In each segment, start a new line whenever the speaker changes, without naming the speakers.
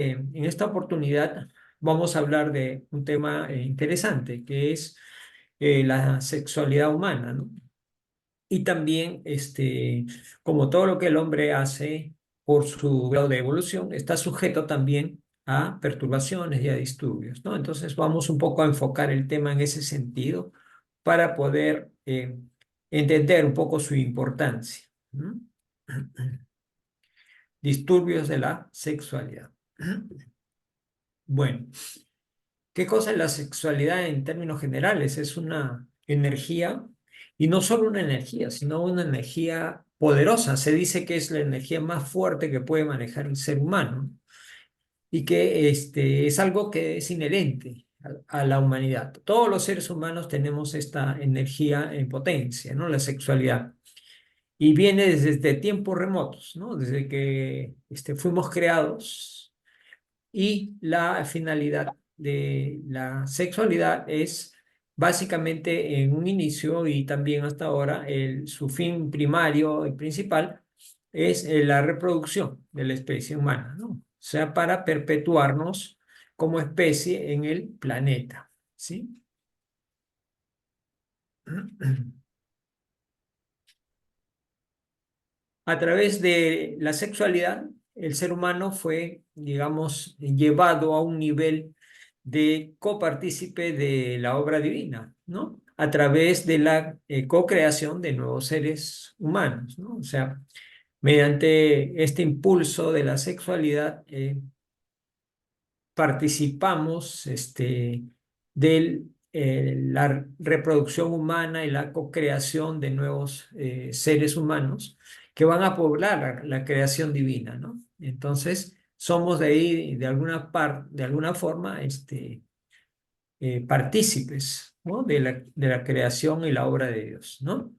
En esta oportunidad vamos a hablar de un tema interesante, que es la sexualidad humana, ¿no? Y también, como todo lo que el hombre hace por su grado de evolución, está sujeto también a perturbaciones y a disturbios, ¿no? Entonces vamos un poco a enfocar el tema en ese sentido para poder entender un poco su importancia, ¿no? Disturbios de la sexualidad. Bueno. ¿Qué cosa es la sexualidad en términos generales? Es una energía, y no solo una energía, sino una energía poderosa. Se dice que es la energía más fuerte que puede manejar el ser humano y que es algo que es inherente a la humanidad. Todos los seres humanos tenemos esta energía en potencia, ¿no? La sexualidad. Y viene desde tiempos remotos, ¿no? Desde que fuimos creados y la finalidad de la sexualidad es básicamente en un inicio y también hasta ahora su fin primario y principal es la reproducción de la especie humana, ¿no? O sea, para perpetuarnos como especie en el planeta, ¿sí? A través de la sexualidad, el ser humano fue, digamos, llevado a un nivel de copartícipe de la obra divina, ¿no? A través de la co-creación de nuevos seres humanos, ¿no? O sea, mediante este impulso de la sexualidad, participamos de la reproducción humana y la co-creación de nuevos seres humanos que van a poblar la creación divina, ¿no? Entonces, somos de ahí, de alguna forma, partícipes, ¿no? De la creación y la obra de Dios, ¿no?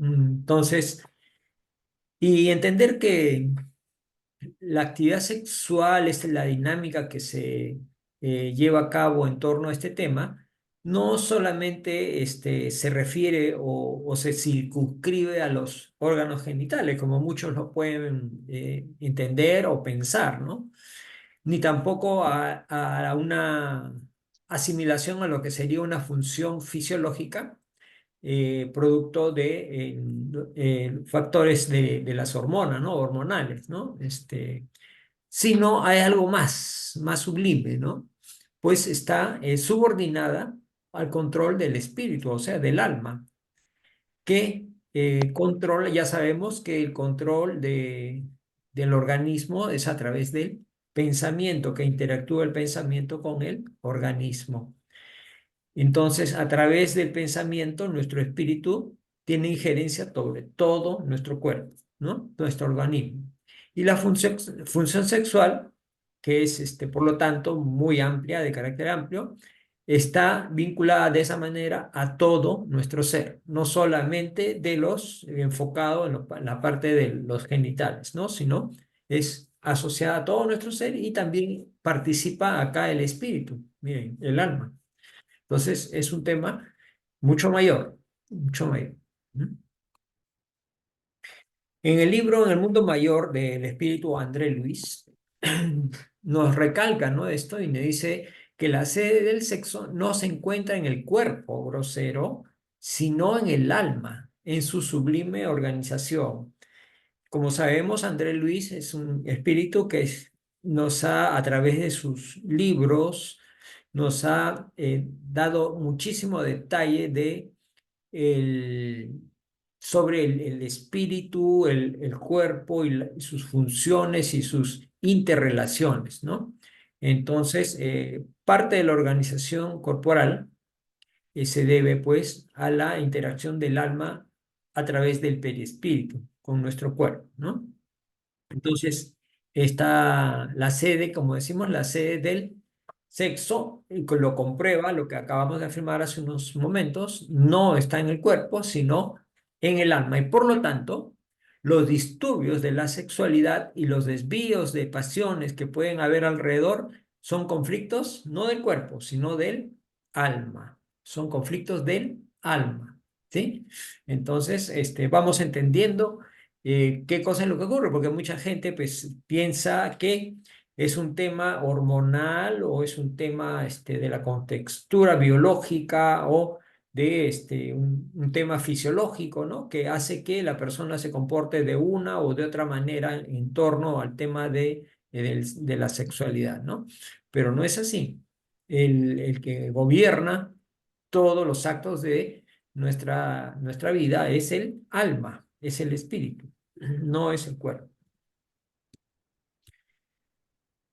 Entonces, y entender que la actividad sexual, es la dinámica que se lleva a cabo en torno a este tema, no solamente se refiere o se circunscribe a los órganos genitales, como muchos lo pueden entender o pensar, ¿no? Ni tampoco a una asimilación a lo que sería una función fisiológica producto de factores de las hormonas, ¿no? Hormonales, ¿no? Sino hay algo más sublime, ¿no? Pues está subordinada al control del espíritu, o sea, del alma, que controla, ya sabemos que el control del organismo es a través del pensamiento, que interactúa el pensamiento con el organismo. Entonces, a través del pensamiento, nuestro espíritu tiene injerencia sobre todo nuestro cuerpo, ¿no? Nuestro organismo. Y la función sexual, que es, por lo tanto, muy amplia, de carácter amplio, está vinculada de esa manera a todo nuestro ser, no solamente enfocado en la parte de los genitales, ¿no? Sino es asociada a todo nuestro ser y también participa acá el espíritu, miren, el alma. Entonces, es un tema mucho mayor, mucho mayor. ¿Mm? En el libro En el mundo mayor del espíritu André Luis, nos recalca, ¿no? Esto y nos dice que la sede del sexo no se encuentra en el cuerpo grosero, sino en el alma, en su sublime organización. Como sabemos, André Luis es un espíritu que nos ha, a través de sus libros, nos ha dado muchísimo detalle el- sobre el espíritu, el cuerpo y sus funciones y sus interrelaciones, ¿no? Entonces, parte de la organización corporal se debe pues a la interacción del alma a través del perispíritu con nuestro cuerpo, ¿no? Entonces, está la sede, como decimos, la sede del sexo, y lo comprueba lo que acabamos de afirmar hace unos momentos, no está en el cuerpo, sino en el alma. Y por lo tanto, los disturbios de la sexualidad y los desvíos de pasiones que pueden haber alrededor son conflictos no del cuerpo, sino del alma. Son conflictos del alma, ¿sí? Entonces, vamos entendiendo ¿qué cosa es lo que ocurre? Porque mucha gente pues piensa que es un tema hormonal o es un tema de la contextura biológica o de un tema fisiológico, ¿no? Que hace que la persona se comporte de una o de otra manera en torno al tema de la sexualidad, ¿no? Pero no es así. El que gobierna todos los actos de nuestra vida es el alma, es el espíritu, no es el cuerpo.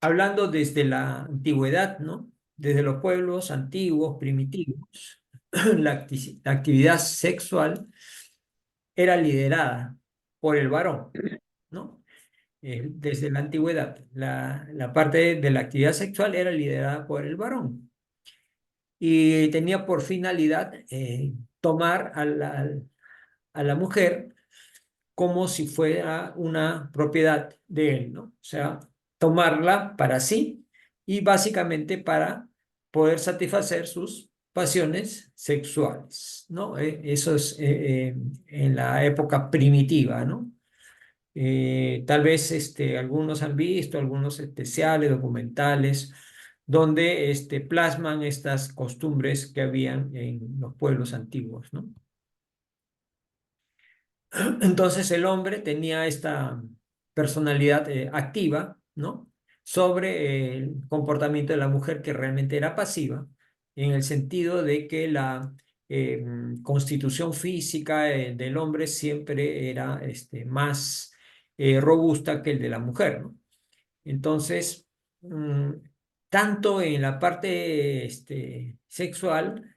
Hablando desde la antigüedad, ¿no? Desde los pueblos antiguos, primitivos, la actividad sexual era liderada por el varón, ¿no? Desde la antigüedad, la parte de la actividad sexual era liderada por el varón y tenía por finalidad tomar a la mujer como si fuera una propiedad de él, ¿no? O sea, tomarla para sí y básicamente para poder satisfacer sus pasiones sexuales, ¿no? Eso es en la época primitiva, ¿no? Tal vez algunos han visto algunos especiales, documentales, donde plasman estas costumbres que habían en los pueblos antiguos, ¿no? Entonces el hombre tenía esta personalidad activa, ¿no? Sobre el comportamiento de la mujer que realmente era pasiva, en el sentido de que la constitución física del hombre siempre era más robusta que el de la mujer, ¿no? Entonces, tanto en la parte sexual,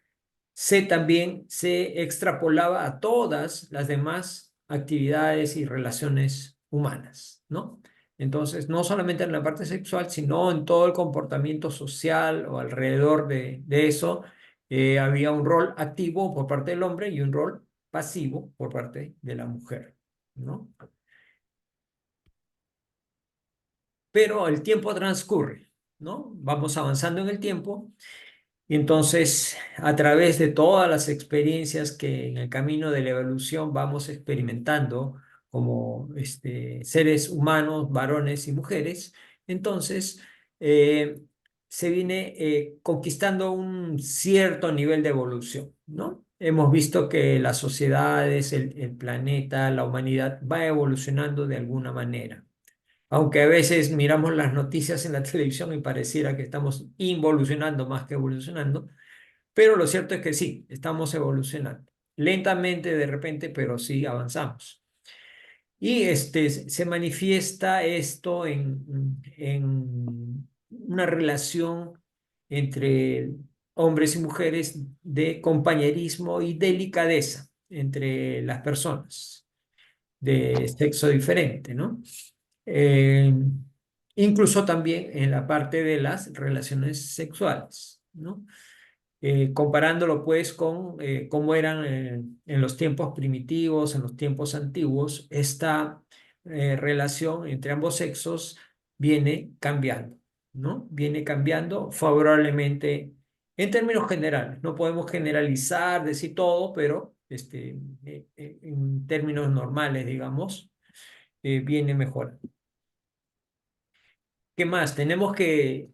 también se extrapolaba a todas las demás actividades y relaciones humanas, ¿no? Entonces, no solamente en la parte sexual, sino en todo el comportamiento social o alrededor de eso, había un rol activo por parte del hombre y un rol pasivo por parte de la mujer, ¿no? Pero el tiempo transcurre, ¿no? Vamos avanzando en el tiempo. Y entonces, a través de todas las experiencias que en el camino de la evolución vamos experimentando como seres humanos, varones y mujeres, entonces eh, se viene conquistando un cierto nivel de evolución, ¿no? Hemos visto que las sociedades, el planeta, la humanidad va evolucionando de alguna manera. Aunque a veces miramos las noticias en la televisión y pareciera que estamos involucionando más que evolucionando, pero lo cierto es que sí, estamos evolucionando. Lentamente de repente, pero sí avanzamos. Y se manifiesta esto en una relación entre hombres y mujeres de compañerismo y delicadeza entre las personas de sexo diferente, ¿no? Eh, Incluso también en la parte de las relaciones sexuales, ¿no? Comparándolo pues con cómo eran en los tiempos primitivos, en los tiempos antiguos, esta relación entre ambos sexos viene cambiando, ¿no? Viene cambiando favorablemente en términos generales. No podemos generalizar, decir todo, pero en términos normales, digamos, viene mejor. ¿Qué más? Tenemos que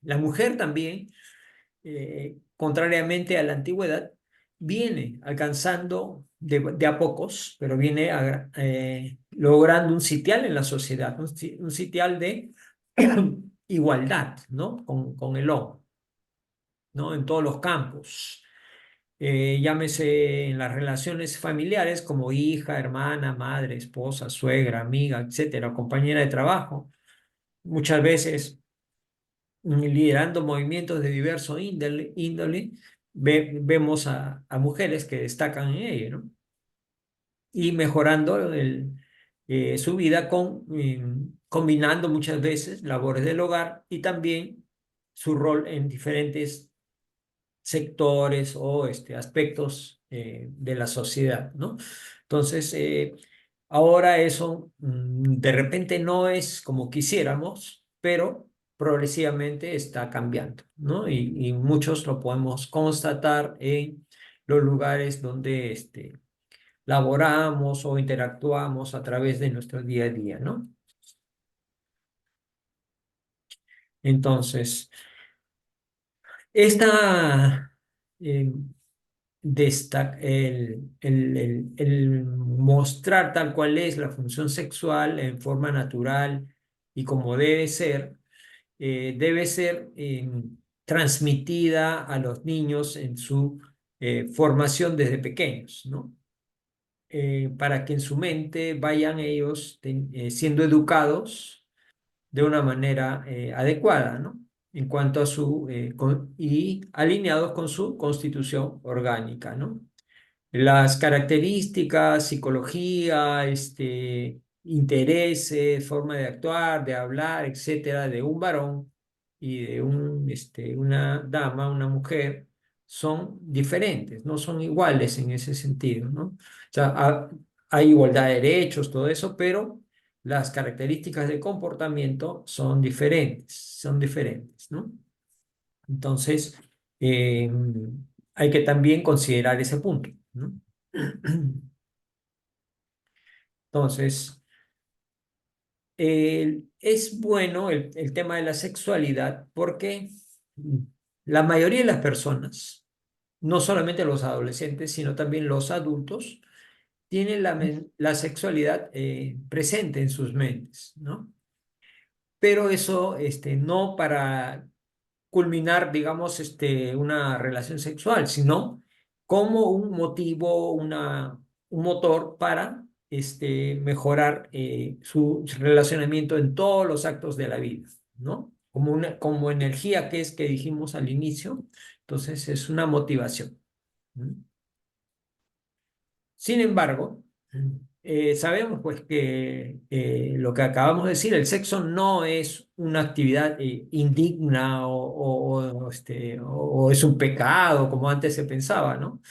la mujer también, contrariamente a la antigüedad, viene alcanzando de a pocos, pero viene logrando un sitial en la sociedad, un sitial de igualdad, ¿no? Con el hombre, ¿no? En todos los campos. Llámese en las relaciones familiares como hija, hermana, madre, esposa, suegra, amiga, etcétera, compañera de trabajo. Muchas veces liderando movimientos de diverso índole, vemos a mujeres que destacan en ello, ¿no? Y mejorando su vida combinando muchas veces labores del hogar y también su rol en diferentes sectores o aspectos de la sociedad, ¿no? Entonces, ahora eso de repente no es como quisiéramos, pero progresivamente está cambiando, ¿no? Y muchos lo podemos constatar en los lugares donde laboramos o interactuamos a través de nuestro día a día, ¿no? Entonces, esta, eh, el mostrar tal cual es la función sexual en forma natural y como debe ser transmitida a los niños en su formación desde pequeños, ¿no? Para que en su mente vayan ellos siendo educados de una manera adecuada, ¿no? En cuanto a y alineados con su constitución orgánica, ¿no? Las características, psicología, intereses, forma de actuar, de hablar, etcétera, de un varón y de una dama, una mujer, son diferentes, no son iguales en ese sentido, ¿no? O sea, hay igualdad de derechos, todo eso, pero las características de comportamiento son diferentes, ¿no? Entonces, eh, hay que también considerar ese punto, ¿no? Entonces, es bueno el tema de la sexualidad porque la mayoría de las personas, no solamente los adolescentes, sino también los adultos, tienen la sexualidad presente en sus mentes, ¿no? Pero eso no para culminar, digamos, una relación sexual, sino como un motivo, un motor para mejorar su relacionamiento en todos los actos de la vida, ¿no? Como energía que es que dijimos al inicio, entonces es una motivación. ¿No? Sin embargo, sabemos pues que lo que acabamos de decir, el sexo no es una actividad indigna o es un pecado como antes se pensaba, ¿no?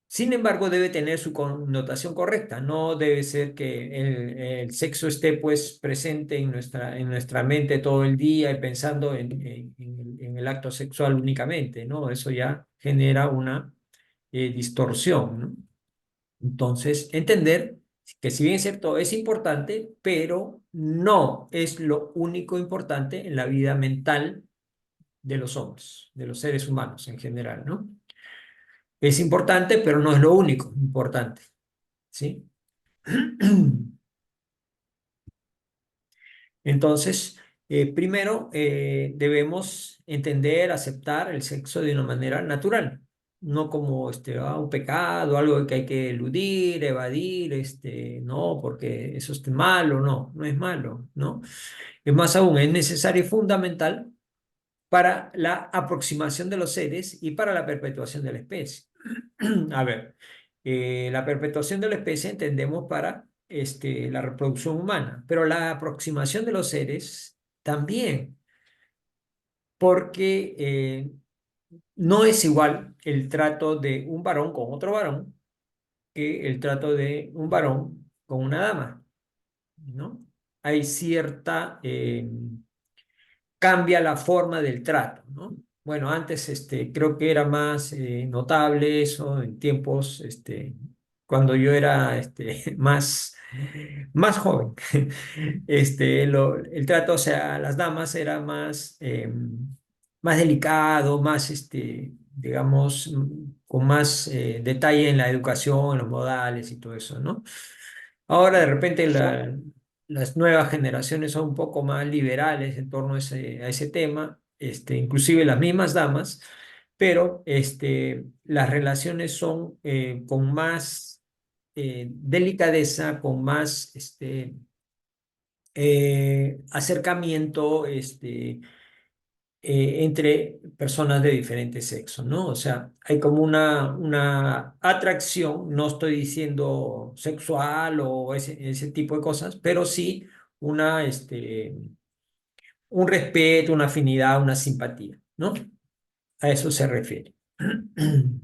Sin embargo, debe tener su connotación correcta, no debe ser que el sexo esté pues presente en nuestra mente todo el día y pensando en el acto sexual únicamente, ¿no? Eso ya genera una distorsión, ¿no? Entonces, entender que si bien es cierto, es importante, pero no es lo único importante en la vida mental de los hombres, de los seres humanos en general, ¿no? Es importante, pero no es lo único importante, ¿sí? Entonces, primero debemos entender, aceptar el sexo de una manera natural, no como un pecado, algo que hay que eludir, evadir, no, porque eso es malo, no, no es malo, ¿no? Es más aún, es necesario y fundamental para la aproximación de los seres y para la perpetuación de la especie. A ver, la perpetuación de la especie entendemos para la reproducción humana, pero la aproximación de los seres también, porque no es igual el trato de un varón con otro varón que el trato de un varón con una dama, ¿no? Hay cierta cambia la forma del trato, ¿no? Bueno, antes creo que era más notable eso en tiempos cuando yo era más joven. El trato, o sea, las damas era más delicado, más, digamos, con más detalle en la educación, en los modales y todo eso, ¿no? Ahora de repente las nuevas generaciones son un poco más liberales en torno a ese tema, inclusive las mismas damas, pero las relaciones son con más delicadeza, con más acercamiento entre personas de diferentes sexos, ¿no? O sea, hay como una atracción, no estoy diciendo sexual o ese tipo de cosas, pero sí un respeto, una afinidad, una simpatía, ¿no? A eso se refiere,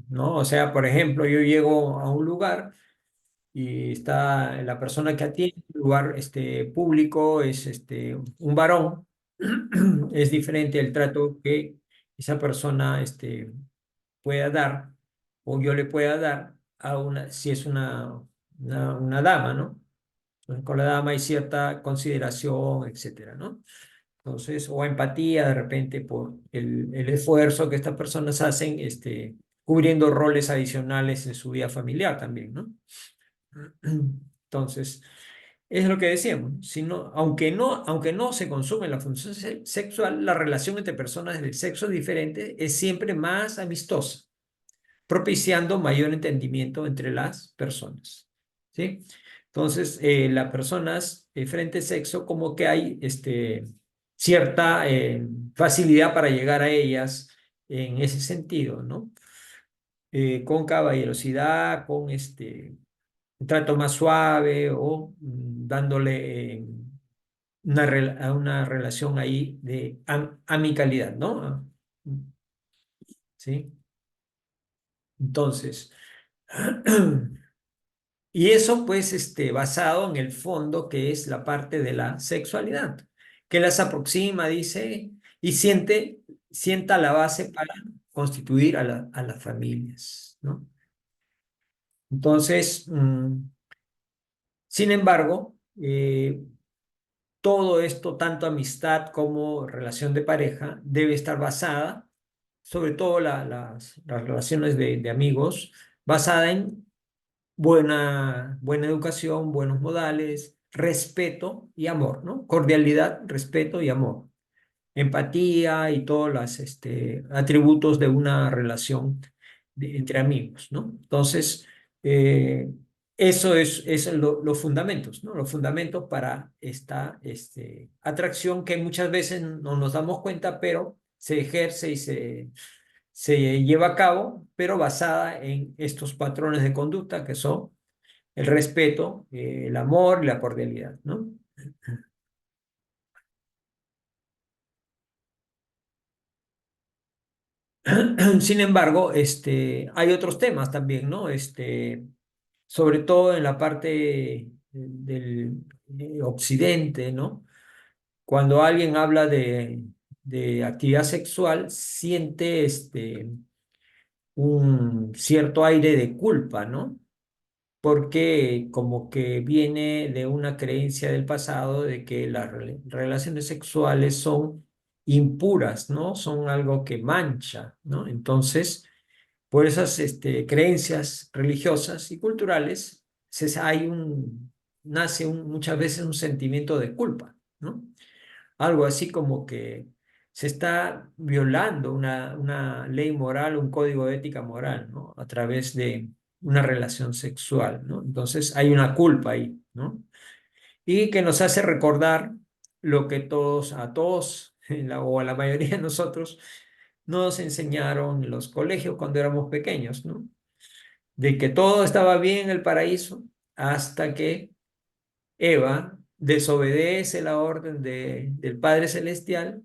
¿no? O sea, por ejemplo, yo llego a un lugar y está la persona que atiende, el lugar público, es un varón, es diferente el trato que esa persona pueda dar o yo le pueda dar si es una dama, ¿no? Entonces, con la dama hay cierta consideración, etcétera, ¿no? Entonces, o empatía de repente por el esfuerzo que estas personas hacen, cubriendo roles adicionales en su vida familiar también, ¿no? Entonces, es lo que decíamos, ¿no? Si no, aunque no se consume la función sexual, la relación entre personas del sexo diferente es siempre más amistosa, propiciando mayor entendimiento entre las personas, ¿sí? Entonces, las personas de diferente sexo, como que hay cierta facilidad para llegar a ellas en ese sentido, ¿no? Con caballerosidad, con un trato más suave o dándole a una relación ahí de amicalidad, ¿no? ¿Sí? Entonces, y eso pues basado en el fondo que es la parte de la sexualidad, que las aproxima, dice, y sienta la base para constituir a las familias, ¿no? Entonces, sin embargo, todo esto, tanto amistad como relación de pareja, debe estar basada, sobre todo las relaciones de amigos, basada en buena educación, buenos modales, respeto y amor, ¿no? Cordialidad, respeto y amor, empatía y todos los atributos de una relación entre amigos, ¿no? Entonces, eh, eso es los fundamentos, ¿no? Los fundamentos para esta atracción que muchas veces no nos damos cuenta, pero se ejerce y se lleva a cabo, pero basada en estos patrones de conducta que son el respeto, el amor y la cordialidad, ¿no? Sin embargo, hay otros temas también, ¿no? Sobre todo en la parte del occidente, ¿no? Cuando alguien habla de actividad sexual, siente un cierto aire de culpa, ¿no? Porque como que viene de una creencia del pasado de que las relaciones sexuales son impuras, ¿no? Son algo que mancha, ¿no? Entonces, por esas creencias religiosas y culturales, nace muchas veces un sentimiento de culpa, ¿no? Algo así como que se está violando una ley moral, un código de ética moral, ¿no? A través de una relación sexual, ¿no? Entonces hay una culpa ahí, ¿no? Y que nos hace recordar lo que a todos, o a la mayoría de nosotros, nos enseñaron en los colegios cuando éramos pequeños, ¿no? De que todo estaba bien en el paraíso hasta que Eva desobedece la orden del Padre Celestial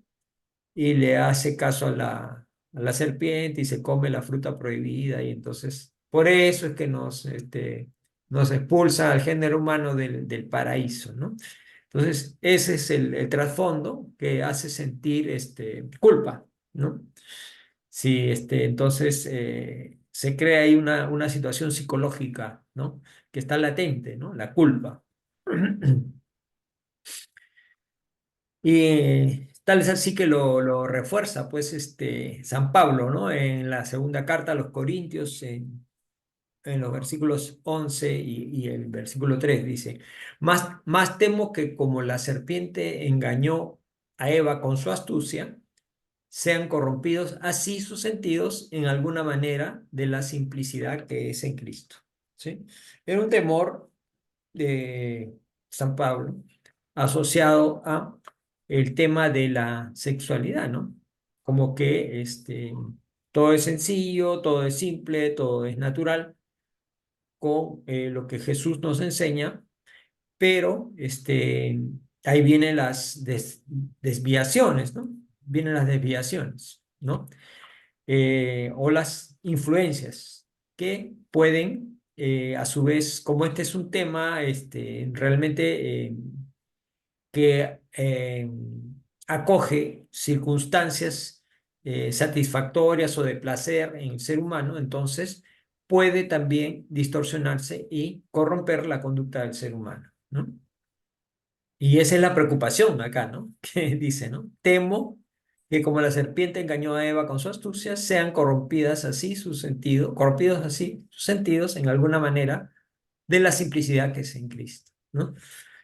y le hace caso a la serpiente y se come la fruta prohibida y entonces por eso es que nos expulsa al género humano del paraíso, ¿no? Entonces ese es el trasfondo que hace sentir culpa, ¿no? Sí, entonces se crea ahí una situación psicológica, ¿no? Que está latente, ¿no? La culpa. Y tal es así que lo refuerza, pues, San Pablo, ¿no? En la segunda carta a los Corintios, en los versículos 11 y el versículo 3 dice, más temo que como la serpiente engañó a Eva con su astucia, sean corrompidos así sus sentidos en alguna manera de la simplicidad que es en Cristo, ¿sí? Era un temor de San Pablo asociado a el tema de la sexualidad, ¿no? Como que todo es sencillo, todo es simple, todo es natural, con lo que Jesús nos enseña, pero ahí vienen las desviaciones, ¿no? Vienen las desviaciones, ¿no? O las influencias que pueden, a su vez, como este es un tema realmente que acoge circunstancias satisfactorias o de placer en el ser humano, entonces puede también distorsionarse y corromper la conducta del ser humano, ¿no? Y esa es la preocupación acá, ¿no? Que dice, ¿no? Temo que como la serpiente engañó a Eva con su astucia, sean corrompidas así sus sentidos, corrompidos así sus sentidos en alguna manera de la simplicidad que es en Cristo, ¿no? O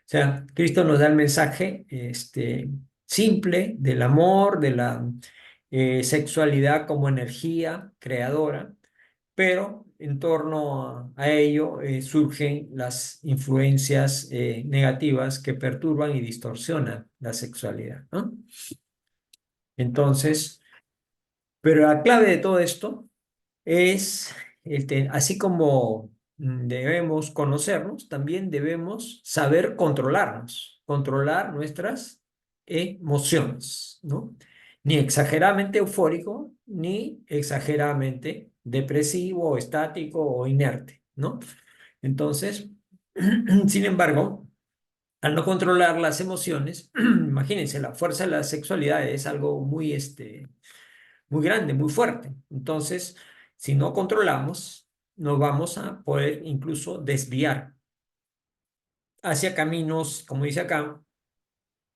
sea, Cristo nos da el mensaje simple del amor, de la sexualidad como energía creadora, pero en torno a ello surgen las influencias negativas que perturban y distorsionan la sexualidad, ¿no? Entonces, pero la clave de todo esto es, así como debemos conocernos, también debemos saber controlarnos, controlar nuestras emociones, ¿no? Ni exageradamente eufórico, ni exageradamente depresivo, estático o inerte, ¿no? Entonces, sin embargo, al no controlar las emociones, imagínense, la fuerza de la sexualidad es algo muy, muy grande, muy fuerte. Entonces, si no controlamos, nos vamos a poder incluso desviar hacia caminos, como dice acá,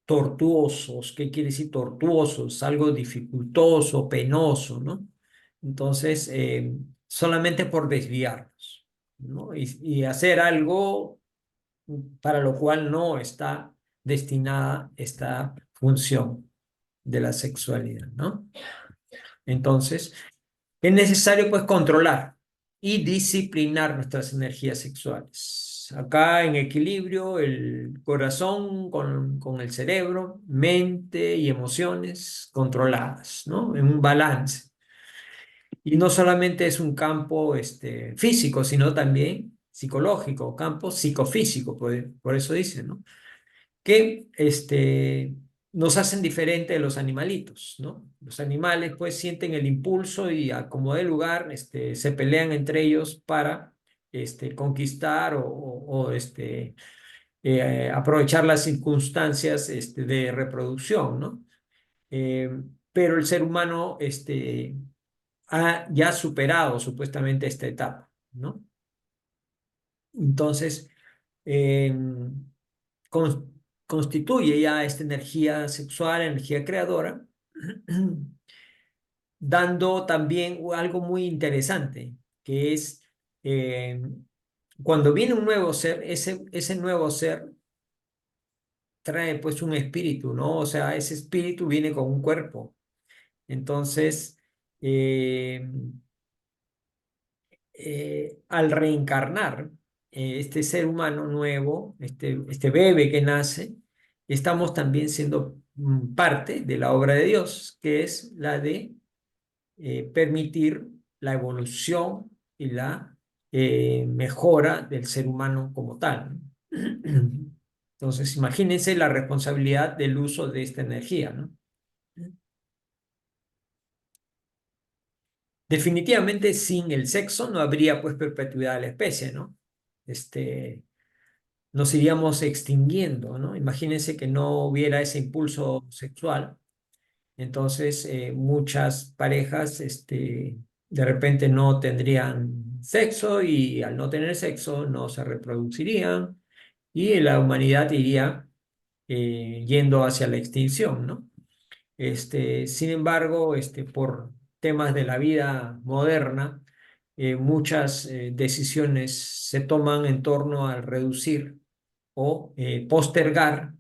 tortuosos. ¿Qué quiere decir tortuosos? Algo dificultoso, penoso, ¿no? Entonces, solamente por desviarnos, ¿no? Y hacer algo para lo cual no está destinada esta función de la sexualidad, ¿no? Entonces, es necesario pues controlar y disciplinar nuestras energías sexuales. Acá en equilibrio el corazón con el cerebro, mente y emociones controladas, ¿no? En un balance. Y no solamente es un campo físico, sino también psicológico, campo psicofísico, por eso dice, ¿no? Que nos hacen diferente de los animalitos, ¿no? Los animales pues sienten el impulso y a como de lugar se pelean entre ellos para conquistar o aprovechar las circunstancias de reproducción, ¿no? Eh, pero el ser humano ha ya superado supuestamente esta etapa, ¿no? Entonces, eh, constituye ya esta energía sexual, energía creadora, dando también algo muy interesante, que es eh, cuando viene un nuevo ser, ese nuevo ser trae pues un espíritu, ¿no? O sea, ese espíritu viene con un cuerpo. Entonces, eh, al reencarnar este ser humano nuevo, este bebé que nace, estamos también siendo parte de la obra de Dios, que es la de permitir la evolución y la mejora del ser humano como tal. Entonces, imagínense la responsabilidad del uso de esta energía, ¿no? Definitivamente sin el sexo no habría pues perpetuidad de la especie, ¿no? Nos iríamos extinguiendo, ¿no? Imagínense que no hubiera ese impulso sexual, entonces muchas parejas de repente no tendrían sexo y al no tener sexo no se reproducirían y la humanidad iría yendo hacia la extinción, ¿no? Sin embargo, por temas de la vida moderna, muchas decisiones se toman en torno al reducir o postergar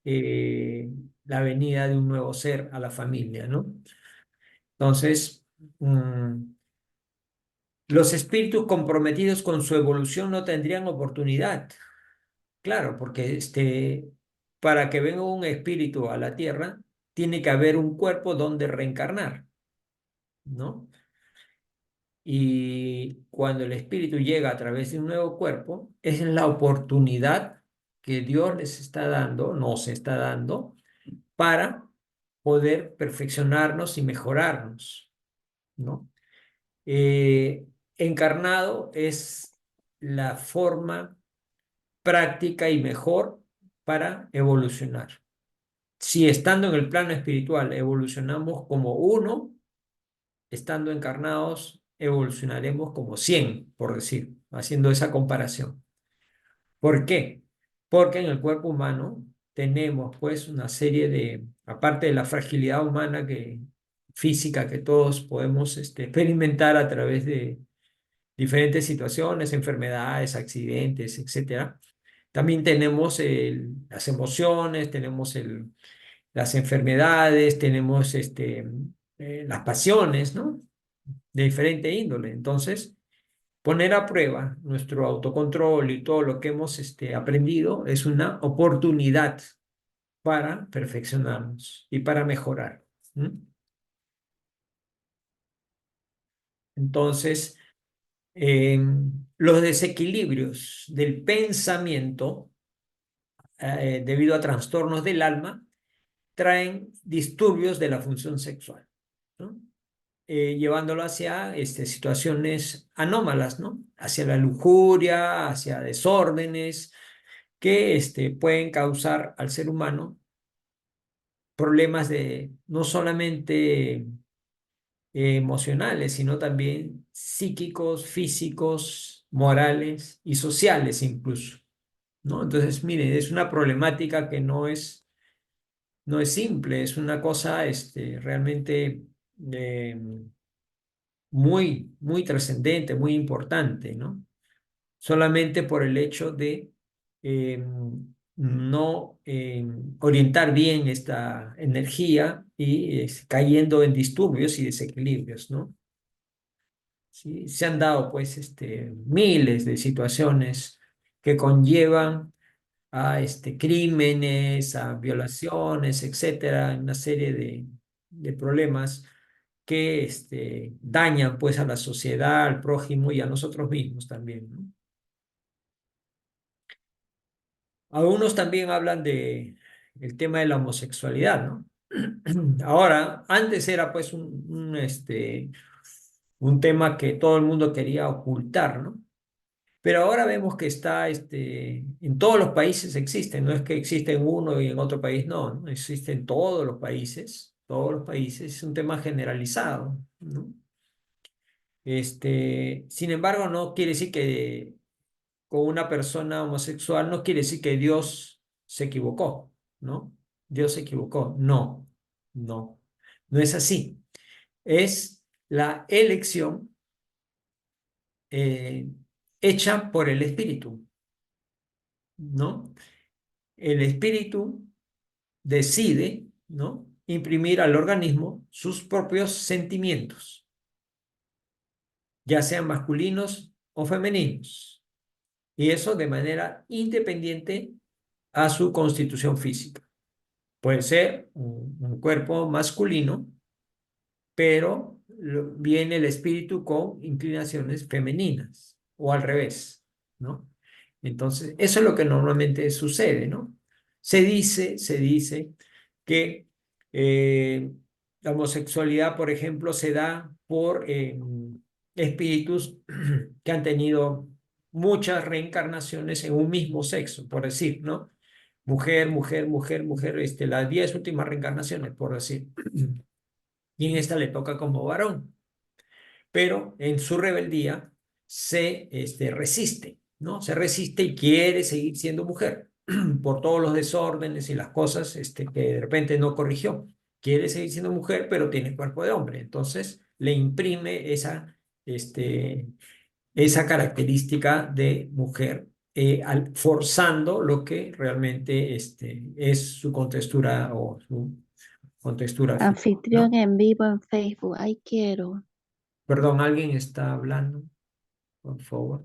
eh, la venida de un nuevo ser a la familia, ¿no? Entonces, los espíritus comprometidos con su evolución no tendrían oportunidad, claro, porque para que venga un espíritu a la tierra, tiene que haber un cuerpo donde reencarnar, ¿no? Y cuando el espíritu llega a través de un nuevo cuerpo, es la oportunidad que Dios les está dando, nos está dando, para poder perfeccionarnos y mejorarnos, ¿no? Encarnado es la forma práctica y mejor para evolucionar. Si estando en el plano espiritual evolucionamos como uno, estando encarnados evolucionaremos como 100, por decir, haciendo esa comparación. ¿Por qué? Porque en el cuerpo humano tenemos pues una serie de, aparte de la fragilidad humana física que todos podemos experimentar a través de diferentes situaciones, enfermedades, accidentes, etcétera. También tenemos las emociones, tenemos las enfermedades, tenemos las pasiones, ¿no? De diferente índole. Entonces, poner a prueba nuestro autocontrol y todo lo que hemos aprendido es una oportunidad para perfeccionarnos y para mejorar. ¿Mm? Entonces, los desequilibrios del pensamiento debido a trastornos del alma traen disturbios de la función sexual, ¿no? Llevándolo hacia situaciones anómalas, ¿no? Hacia la lujuria, hacia desórdenes que pueden causar al ser humano problemas de no solamente emocionales, sino también psíquicos, físicos, morales y sociales incluso, ¿no? Entonces, miren, es una problemática que no es simple, es una cosa realmente eh, muy, muy trascendente, muy importante, ¿no? Solamente por el hecho de eh, no orientar bien esta energía y cayendo en disturbios y desequilibrios, ¿no? Sí, se han dado pues miles de situaciones que conllevan a crímenes, a violaciones, etcétera, una serie de problemas que dañan pues a la sociedad, al prójimo y a nosotros mismos también, ¿no? Algunos también hablan de el tema de la homosexualidad, ¿no? Ahora, antes era pues un tema que todo el mundo quería ocultar, ¿no? Pero ahora vemos que está, en todos los países existe, no es que existe en uno y en otro país no, ¿no? Existe en todos los países, es un tema generalizado, ¿no? Sin embargo, no quiere decir que con una persona homosexual, no quiere decir que Dios se equivocó, ¿no? Dios se equivocó, no, no, no es así. Es la elección eh, hecha por el Espíritu, ¿no? El espíritu decide, ¿no? Imprimir al organismo sus propios sentimientos, ya sean masculinos o femeninos, y eso de manera independiente a su constitución física. Puede ser un cuerpo masculino, pero viene el espíritu con inclinaciones femeninas o al revés, ¿no? Entonces, eso es lo que normalmente sucede, ¿no? Se dice que la homosexualidad, por ejemplo, se da por espíritus que han tenido muchas reencarnaciones en un mismo sexo, por decir, ¿no? Mujer, mujer, mujer, mujer, las 10 últimas reencarnaciones, por decir. Y en esta le toca como varón, pero en su rebeldía se resiste, ¿no? Se resiste y quiere seguir siendo mujer por todos los desórdenes y las cosas que de repente no corrigió. Quiere seguir siendo mujer, pero tiene cuerpo de hombre. Entonces le imprime esa característica de mujer, forzando lo que realmente es su contextura o su contextura física,
Anfitrión
¿no?
en vivo en Facebook. Ay, quiero.
Perdón, ¿alguien está hablando? Por favor.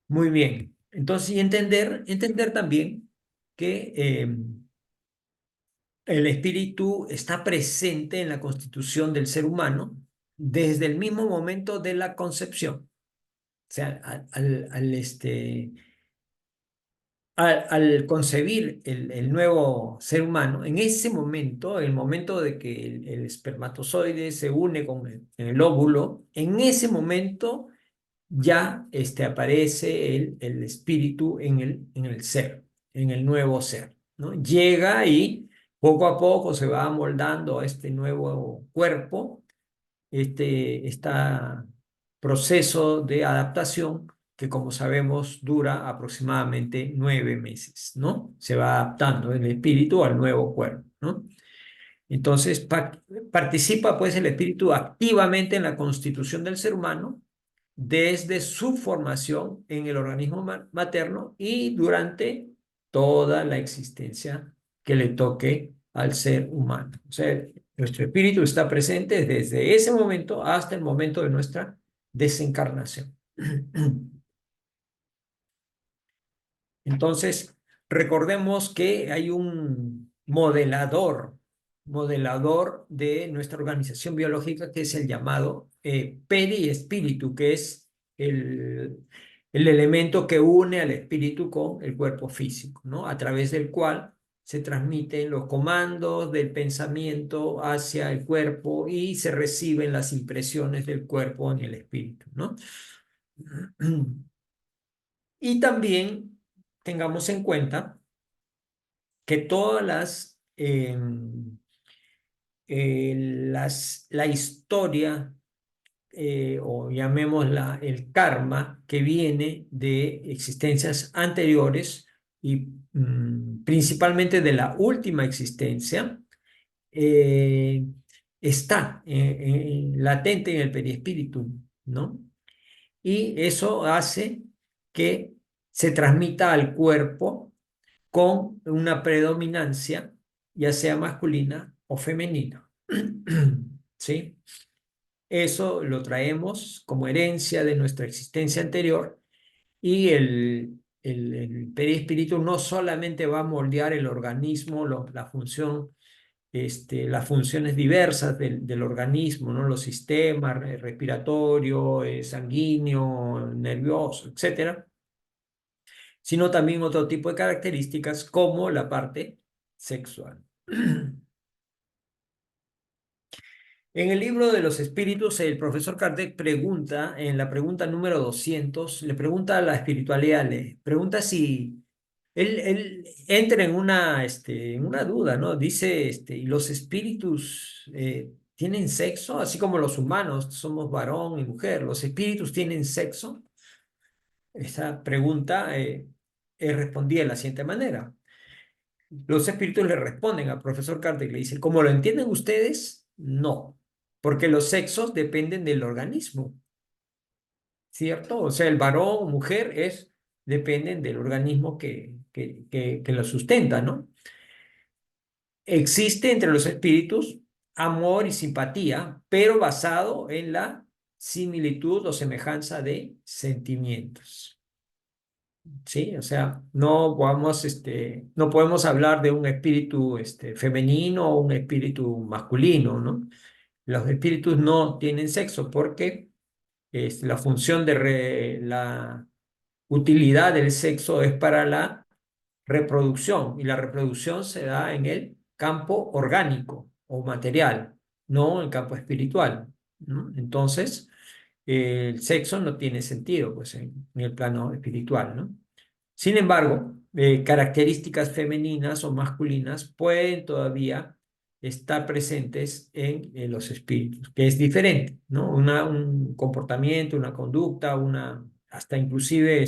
Muy bien. Entonces, y entender también que el espíritu está presente en la constitución del ser humano desde el mismo momento de la concepción. O sea, al concebir el nuevo ser humano, en ese momento, el momento de que el espermatozoide se une con el óvulo, en ese momento ya aparece el espíritu en el ser, en el nuevo ser, ¿no? Llega y poco a poco se va amoldando a este nuevo cuerpo este proceso de adaptación que, como sabemos, dura aproximadamente 9 meses, ¿no? Se va adaptando el espíritu al nuevo cuerpo, ¿no? Entonces, participa pues el espíritu activamente en la constitución del ser humano desde su formación en el organismo materno y durante toda la existencia que le toque al ser humano. O sea, nuestro espíritu está presente desde ese momento hasta el momento de nuestra desencarnación. Entonces, recordemos que hay un modelador de nuestra organización biológica, que es el llamado periespíritu, que es el, el elemento que une al espíritu con el cuerpo físico, ¿no? A través del cual se transmiten los comandos del pensamiento hacia el cuerpo y se reciben las impresiones del cuerpo en el espíritu, ¿no? Y también tengamos en cuenta que todas la historia, o llamémosla el karma, que viene de existencias anteriores y principalmente de la última existencia, eh, está latente en el perispíritu, ¿no? Y eso hace que se transmita al cuerpo con una predominancia, ya sea masculina o femenina. ¿Sí? Eso lo traemos como herencia de nuestra existencia anterior y el perispíritu no solamente va a moldear el organismo, la función, las funciones diversas del organismo, ¿no? Los sistemas respiratorio, sanguíneo, nervioso, etcétera, sino también otro tipo de características como la parte sexual. En el libro de los espíritus, el profesor Kardec pregunta, en la pregunta número 200, le pregunta a la espiritualidad, le pregunta si él entra en una duda, ¿no? Dice, ¿y los espíritus tienen sexo? Así como los humanos, somos varón y mujer, ¿los espíritus tienen sexo? Esa pregunta es respondida de la siguiente manera. Los espíritus le responden al profesor Kardec, le dicen, ¿cómo lo entienden ustedes? No, porque los sexos dependen del organismo, ¿cierto? O sea, el varón o mujer dependen del organismo que lo sustenta, ¿no? Existe entre los espíritus amor y simpatía, pero basado en la similitud o semejanza de sentimientos. Sí, o sea, no podemos hablar de un espíritu femenino o un espíritu masculino, ¿no? Los espíritus no tienen sexo porque la función la utilidad del sexo es para la reproducción y la reproducción se da en el campo orgánico o material, no en el campo espiritual, ¿no? Entonces, el sexo no tiene sentido, pues, en el plano espiritual, ¿no? Sin embargo, características femeninas o masculinas pueden todavía estar presentes en los espíritus, que es diferente, ¿no? Un comportamiento, una conducta, hasta inclusive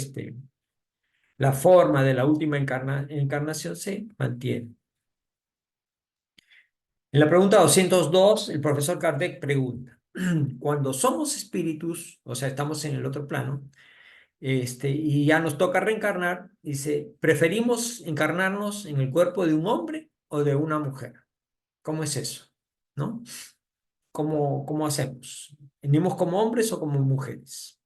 la forma de la última encarnación se mantiene. En la pregunta 202, el profesor Kardec pregunta, cuando somos espíritus, o sea, estamos en el otro plano, y ya nos toca reencarnar, dice, ¿preferimos encarnarnos en el cuerpo de un hombre o de una mujer? ¿Cómo es eso? ¿No? ¿Cómo hacemos? ¿Venimos como hombres o como mujeres?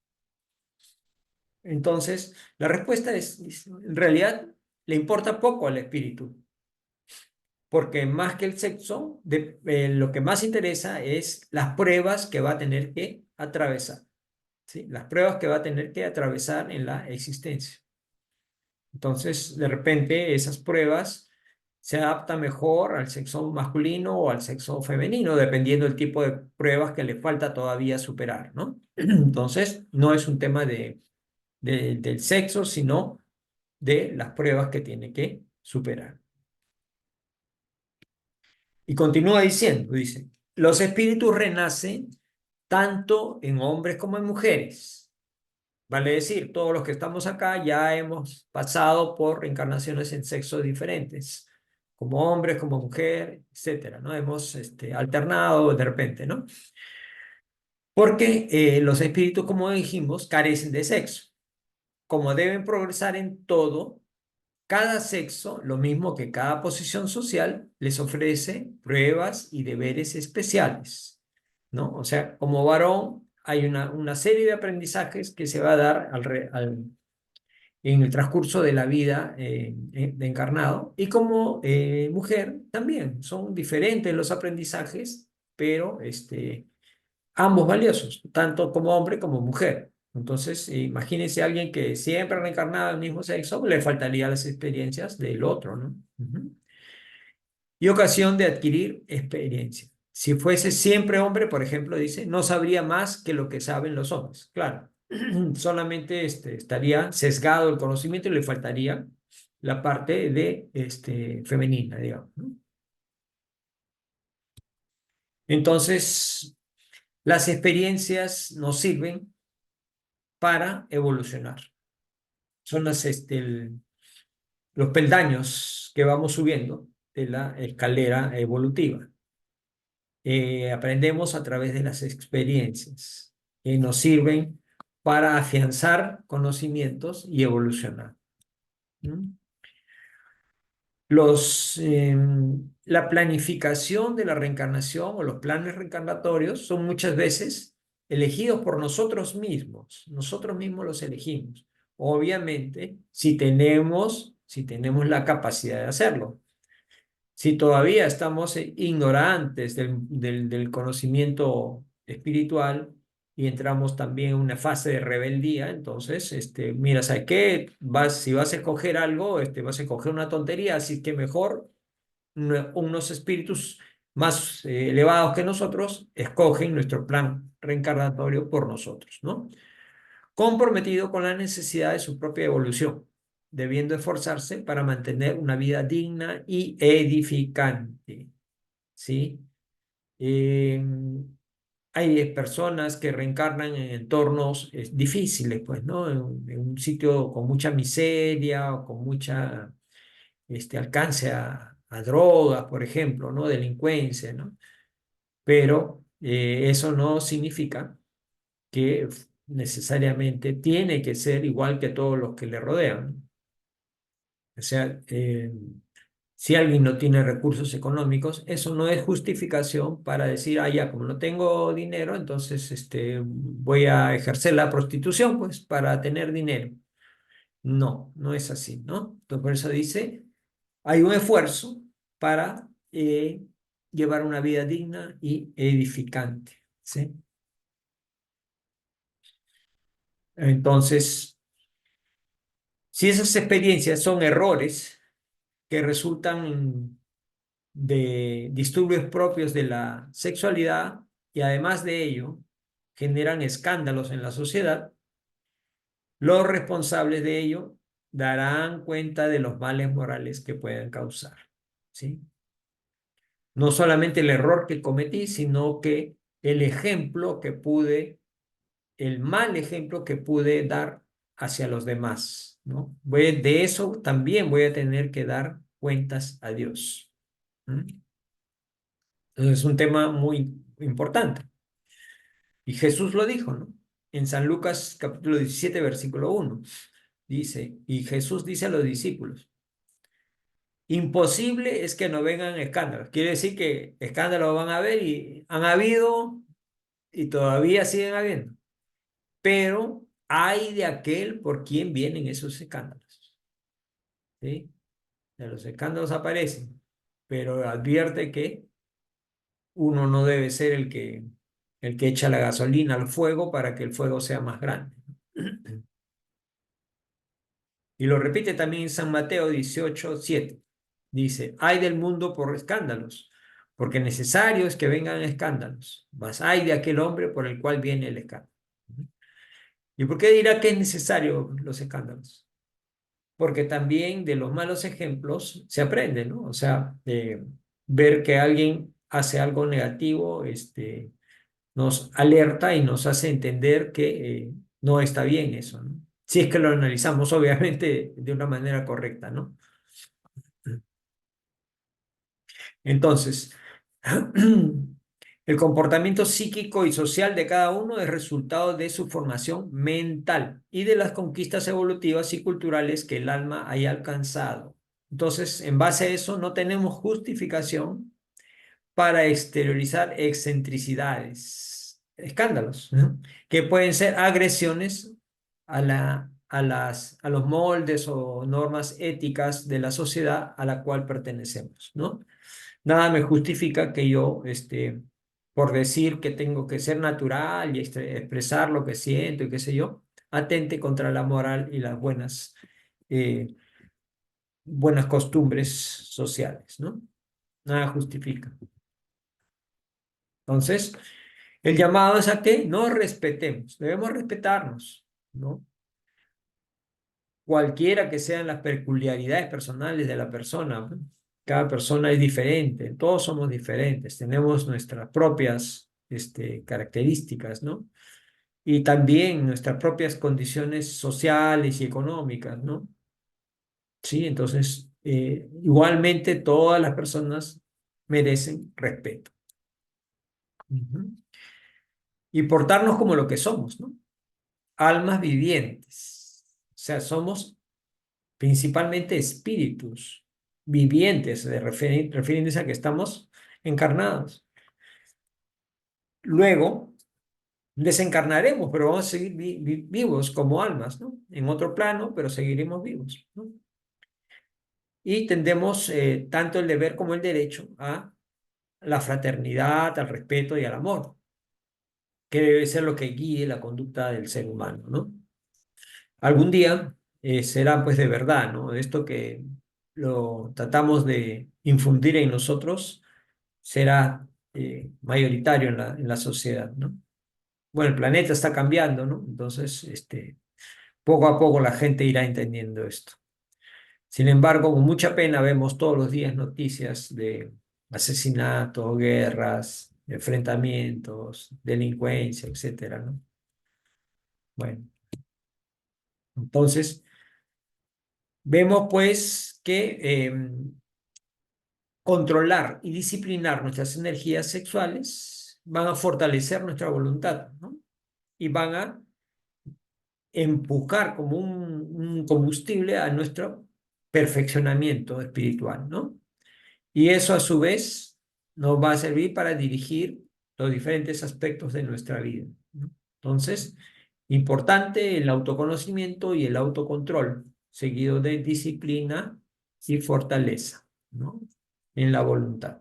Entonces, la respuesta en realidad, le importa poco al espíritu, porque más que el sexo, lo que más interesa es las pruebas que va a tener que atravesar, ¿sí? Las pruebas que va a tener que atravesar en la existencia. Entonces, de repente, esas pruebas se adaptan mejor al sexo masculino o al sexo femenino, dependiendo del tipo de pruebas que le falta todavía superar, ¿no? Entonces, no es un tema del sexo, sino de las pruebas que tiene que superar. Y continúa diciendo, dice, los espíritus renacen tanto en hombres como en mujeres. Vale decir, todos los que estamos acá ya hemos pasado por reencarnaciones en sexos diferentes, como hombres, como mujer, etcétera, ¿no? Hemos alternado de repente, ¿no? Porque los espíritus, como dijimos, carecen de sexo. Como deben progresar en todo, cada sexo, lo mismo que cada posición social, les ofrece pruebas y deberes especiales, ¿no? O sea, como varón hay una serie de aprendizajes que se va a dar en el transcurso de la vida de encarnado, y como mujer también son diferentes los aprendizajes, pero ambos valiosos, tanto como hombre como mujer. Entonces, imagínense a alguien que siempre ha reencarnado el mismo sexo, le faltarían las experiencias del otro, ¿no? Ujú. Y ocasión de adquirir experiencia. Si fuese siempre hombre, por ejemplo, dice, no sabría más que lo que saben los hombres. Claro, solamente estaría sesgado el conocimiento y le faltaría la parte de femenina, digamos, ¿no? Entonces, las experiencias nos sirven para evolucionar. Son los peldaños que vamos subiendo de la escalera evolutiva. Aprendemos a través de las experiencias que nos sirven para afianzar conocimientos y evolucionar. ¿Mm? La planificación de la reencarnación o los planes reencarnatorios son muchas veces elegidos por nosotros mismos los elegimos. Obviamente, si tenemos la capacidad de hacerlo. Si todavía estamos ignorantes del conocimiento espiritual y entramos también en una fase de rebeldía, entonces, mira, ¿sabes qué? Si vas a escoger algo, vas a escoger una tontería, así que mejor unos espíritus más elevados que nosotros escogen nuestro plan reencarnatorio por nosotros, ¿no? Comprometido con la necesidad de su propia evolución, debiendo esforzarse para mantener una vida digna y edificante, ¿sí? Eh, Hay personas que reencarnan en entornos difíciles, pues, ¿no? En un sitio con mucha miseria o con mucha alcance a drogas, por ejemplo, ¿no? Delincuencia, ¿no? Pero eso no significa que necesariamente tiene que ser igual que todos los que le rodean. O sea, si alguien no tiene recursos económicos, eso no es justificación para decir, ah, ya, como no tengo dinero, entonces voy a ejercer la prostitución, pues, para tener dinero. No, no es así, ¿no? Entonces, por eso dice, hay un esfuerzo para llevar una vida digna y edificante, ¿sí? Entonces, si esas experiencias son errores que resultan de disturbios propios de la sexualidad y además de ello generan escándalos en la sociedad, los responsables de ello darán cuenta de los males morales que pueden causar, ¿sí? No solamente el error que cometí, sino que el ejemplo que pude, el mal ejemplo que pude dar hacia los demás, ¿no? De eso también voy a tener que dar cuentas a Dios. ¿Mm? Entonces es un tema muy importante. Y Jesús lo dijo, ¿no? En San Lucas capítulo 17, versículo 1. Dice, y Jesús dice a los discípulos, imposible es que no vengan escándalos. Quiere decir que escándalos van a haber y han habido y todavía siguen habiendo. Pero hay de aquel por quien vienen esos escándalos. ¿Sí? De los escándalos aparecen, pero advierte que uno no debe ser el que echa la gasolina al fuego para que el fuego sea más grande. Y lo repite también en San Mateo 18:7. Dice, ay del mundo por escándalos, porque necesario es que vengan escándalos, mas ay de aquel hombre por el cual viene el escándalo. ¿Y por qué dirá que es necesario los escándalos? Porque también de los malos ejemplos se aprende, ¿no? O sea, ver que alguien hace algo negativo, nos alerta y nos hace entender que no está bien eso, ¿no? Si es que lo analizamos, obviamente, de una manera correcta, ¿no? Entonces, el comportamiento psíquico y social de cada uno es resultado de su formación mental y de las conquistas evolutivas y culturales que el alma haya alcanzado. Entonces, en base a eso, no tenemos justificación para exteriorizar excentricidades, escándalos, ¿no? Que pueden ser agresiones a los moldes o normas éticas de la sociedad a la cual pertenecemos, ¿no? Nada me justifica que yo, por decir que tengo que ser natural y expresar lo que siento y qué sé yo, atente contra la moral y las eh, buenas costumbres sociales, ¿no? Nada justifica. Entonces, el llamado es a que nos respetemos, debemos respetarnos, ¿no? Cualquiera que sean las peculiaridades personales de la persona, ¿no? Cada persona es diferente, todos somos diferentes, tenemos nuestras propias características, ¿no? Y también nuestras propias condiciones sociales y económicas, ¿no? Sí, entonces, igualmente todas las personas merecen respeto. Ujú. Y portarnos como lo que somos, ¿no? Almas vivientes. O sea, somos principalmente espíritus vivientes, refiriéndose a que estamos encarnados. Luego desencarnaremos, pero vamos a seguir vivos como almas, ¿no? En otro plano, pero seguiremos vivos, ¿no? Y tendemos tanto el deber como el derecho a la fraternidad, al respeto y al amor, que debe ser lo que guíe la conducta del ser humano, ¿no? Algún día será pues de verdad, ¿no? Esto que lo tratamos de infundir en nosotros será mayoritario en la sociedad, ¿no? Bueno, el planeta está cambiando, ¿no? Entonces, poco a poco la gente irá entendiendo esto. Sin embargo, con mucha pena vemos todos los días noticias de asesinatos, guerras, enfrentamientos, delincuencia, etcétera, ¿no? Bueno, entonces vemos pues que controlar y disciplinar nuestras energías sexuales van a fortalecer nuestra voluntad, ¿no? Y van a empujar como un combustible a nuestro perfeccionamiento espiritual, ¿no? Y eso a su vez nos va a servir para dirigir los diferentes aspectos de nuestra vida, ¿no? Entonces, importante el autoconocimiento y el autocontrol, seguido de disciplina y fortaleza, ¿no? En la voluntad.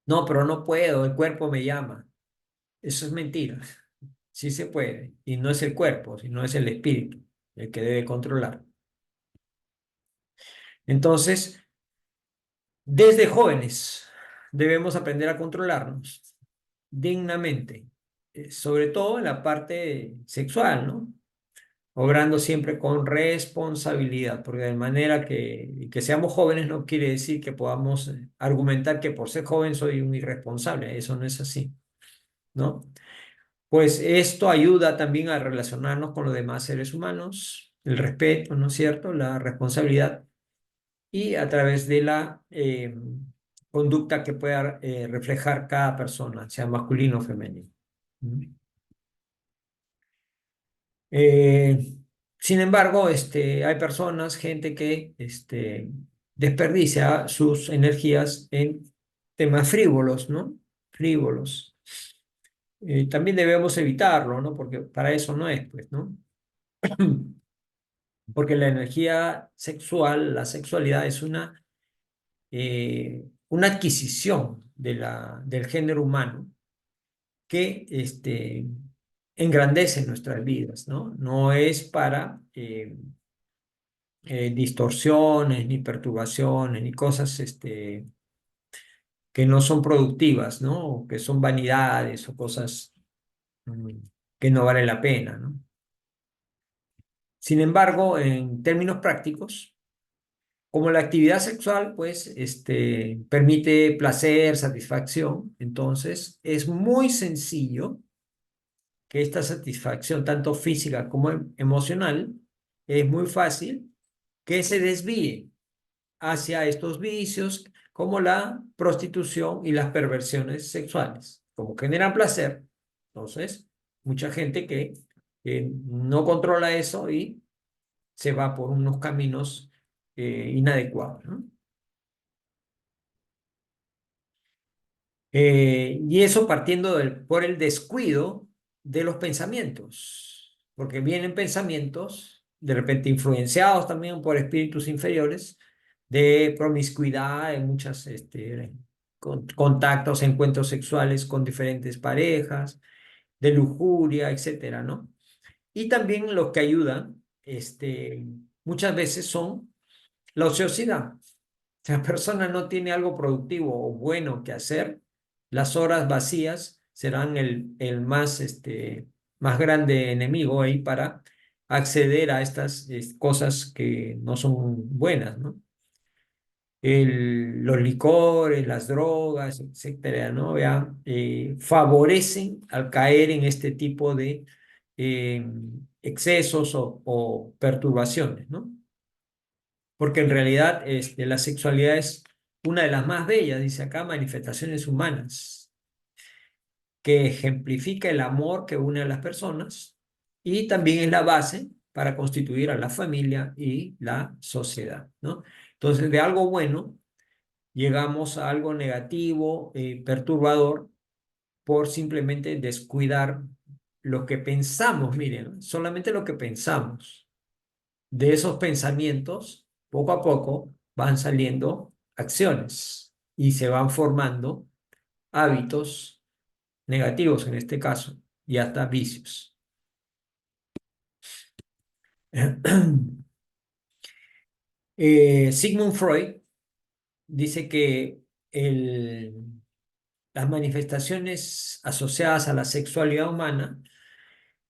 No, pero no puedo, el cuerpo me llama. Eso es mentira. Sí se puede. Y no es el cuerpo, sino es el espíritu el que debe controlar. Entonces, desde jóvenes debemos aprender a controlarnos dignamente, sobre todo en la parte sexual, ¿no? Obrando siempre con responsabilidad, porque de manera que seamos jóvenes no quiere decir que podamos argumentar que por ser joven soy un irresponsable. Eso no es así, ¿no? Pues esto ayuda también a relacionarnos con los demás seres humanos, el respeto, ¿no es cierto? La responsabilidad y a través de la conducta que pueda reflejar cada persona, sea masculino o femenino. ¿Mm? Eh, Sin embargo, hay personas, gente que desperdicia sus energías en temas frívolos, ¿no? Frívolos. También debemos evitarlo, ¿no? Porque para eso no es, pues, ¿no? Porque la energía sexual, la sexualidad es una adquisición del género humano que engrandece nuestras vidas, ¿no? No es para distorsiones, ni perturbaciones, ni cosas que no son productivas, ¿no? O que son vanidades o cosas mm, que no vale la pena, ¿no? Sin embargo, en términos prácticos, como la actividad sexual, pues, permite placer, satisfacción, entonces es muy sencillo que esta satisfacción, tanto física como emocional, es muy fácil que se desvíe hacia estos vicios como la prostitución y las perversiones sexuales. Como generan placer, entonces, mucha gente que no controla eso y se va por unos caminos inadecuados, ¿no? Y eso partiendo por el descuido de los pensamientos, porque vienen pensamientos de repente influenciados también por espíritus inferiores, de promiscuidad, de muchas contactos, encuentros sexuales con diferentes parejas, de lujuria, etcétera, ¿no? Y también lo que ayudan, muchas veces son la ociosidad. Si la persona no tiene algo productivo o bueno que hacer, las horas vacías serán el más, más grande enemigo ahí para acceder a estas cosas que no son buenas, ¿no? Los licores, las drogas, etcétera, ¿no? Ya, favorecen al caer en este tipo de excesos o perturbaciones, ¿no? Porque en realidad la sexualidad es una de las más bellas, dice acá, manifestaciones humanas, que ejemplifica el amor que une a las personas y también es la base para constituir a la familia y la sociedad, ¿no? Entonces, de algo bueno llegamos a algo negativo, perturbador, por simplemente descuidar lo que pensamos, miren, solamente lo que pensamos. De esos pensamientos, poco a poco, van saliendo acciones y se van formando hábitos negativos en este caso y hasta vicios. Sigmund Freud dice que las manifestaciones asociadas a la sexualidad humana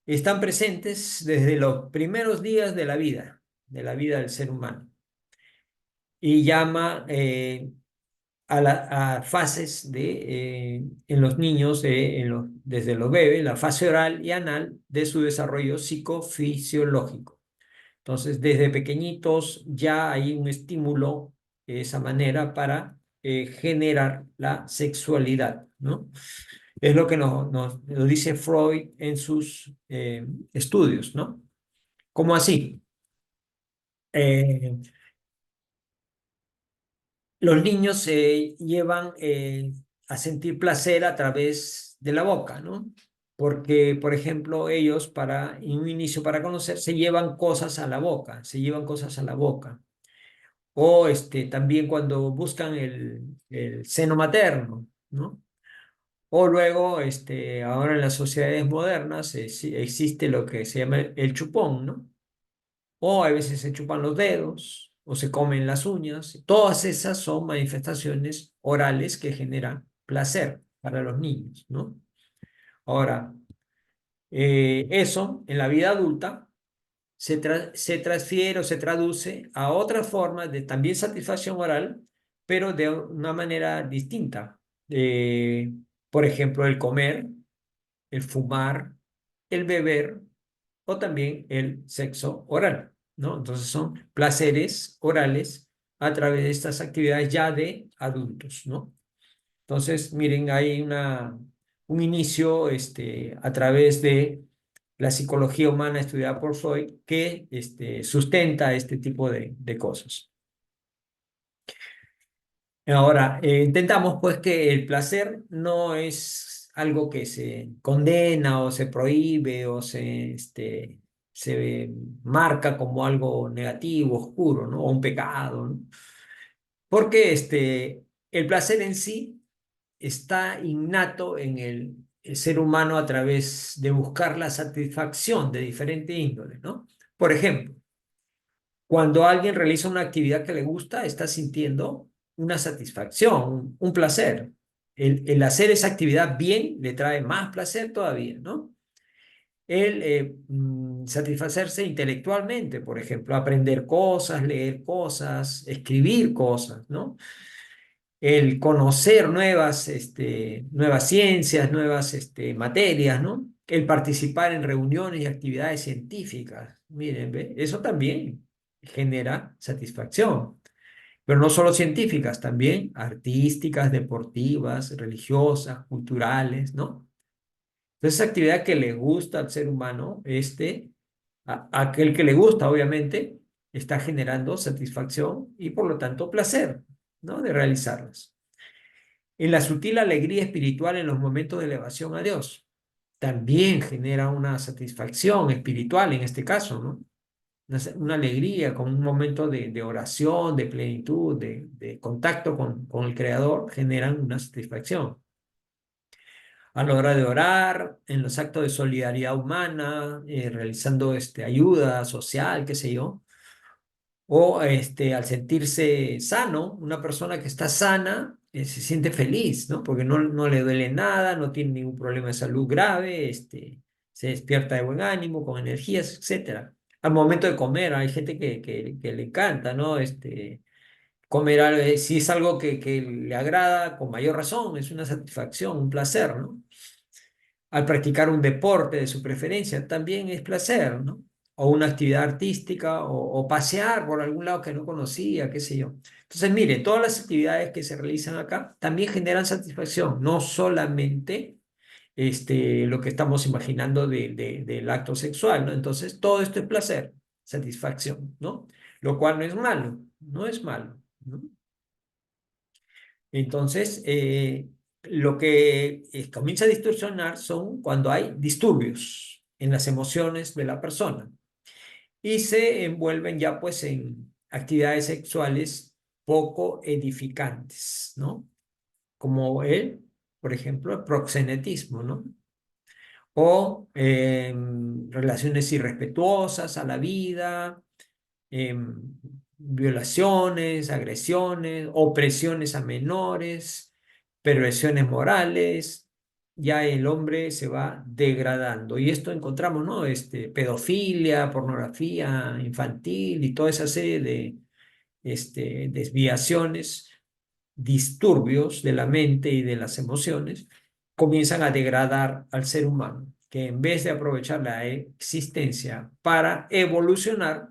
están presentes desde los primeros días de la vida del ser humano, y llama a fases en los niños, desde los bebés, la fase oral y anal de su desarrollo psicofisiológico. Entonces, desde pequeñitos ya hay un estímulo de esa manera para generar la sexualidad, ¿no? Es lo que lo dice Freud en sus estudios, ¿no? ¿Cómo así? Eh, los niños se llevan a sentir placer a través de la boca, ¿no? Porque, por ejemplo, ellos en un inicio para conocer, se llevan cosas a la boca, se llevan cosas a la boca. O también cuando buscan el seno materno, ¿no? O luego, ahora en las sociedades modernas sí existe lo que se llama el chupón, ¿no? O a veces se chupan los dedos o se comen las uñas. Todas esas son manifestaciones orales que generan placer para los niños, ¿no? Ahora, eso en la vida adulta se transfiere o se traduce a otras formas de también satisfacción oral, pero de una manera distinta. Eh, por ejemplo, el comer, el fumar, el beber o también el sexo oral, ¿no? Entonces son placeres orales a través de estas actividades ya de adultos, ¿no? Entonces, miren, hay un inicio a través de la psicología humana estudiada por Freud que sustenta este tipo de cosas. Ahora, intentamos pues que el placer no es algo que se condena o se prohíbe o se marca como algo negativo, oscuro, ¿no? O un pecado, ¿no? Porque el placer en sí está innato en el ser humano a través de buscar la satisfacción de diferente índole, ¿no? Por ejemplo, cuando alguien realiza una actividad que le gusta, está sintiendo una satisfacción, un placer. El hacer esa actividad bien le trae más placer todavía, ¿no? satisfacerse intelectualmente, por ejemplo, aprender cosas, leer cosas, escribir cosas, ¿no? El conocer nuevas ciencias, nuevas materias, ¿no? El participar en reuniones y actividades científicas. Miren, ¿ve? Eso también genera satisfacción, pero no solo científicas, también artísticas, deportivas, religiosas, culturales, ¿no? Entonces, esa actividad que le gusta al ser humano, aquel que le gusta, obviamente, está generando satisfacción y por lo tanto placer, ¿no? De realizarlas. En la sutil alegría espiritual en los momentos de elevación a Dios, también genera una satisfacción espiritual en este caso, ¿no? Una alegría con un momento de oración, de plenitud, de contacto con el Creador, generan una satisfacción a la hora de orar, en los actos de solidaridad humana, realizando ayuda social, qué sé yo, o al sentirse sano, una persona que está sana se siente feliz, ¿no? Porque no le duele nada, no tiene ningún problema de salud grave, se despierta de buen ánimo, con energías, etcétera. Al momento de comer, hay gente que le encanta, ¿no? Comer algo, si es algo que le agrada, con mayor razón, es una satisfacción, un placer, ¿no? Al practicar un deporte de su preferencia, también es placer, ¿no? O una actividad artística, o pasear por algún lado que no conocía, qué sé yo. Entonces, mire, todas las actividades que se realizan acá también generan satisfacción, no solamente lo que estamos imaginando del acto sexual, ¿no? Entonces, todo esto es placer, satisfacción, ¿no? Lo cual no es malo, no es malo, ¿no? Entonces, lo que comienza a distorsionar son cuando hay disturbios en las emociones de la persona y se envuelven ya pues en actividades sexuales poco edificantes, ¿no? Como por ejemplo, el proxenetismo, ¿no? O relaciones irrespetuosas a la vida, violaciones, agresiones, opresiones a menores, perversiones morales, ya el hombre se va degradando. Y esto encontramos, ¿no? Pedofilia, pornografía infantil y toda esa serie de desviaciones, disturbios de la mente y de las emociones, comienzan a degradar al ser humano, que en vez de aprovechar la existencia para evolucionar,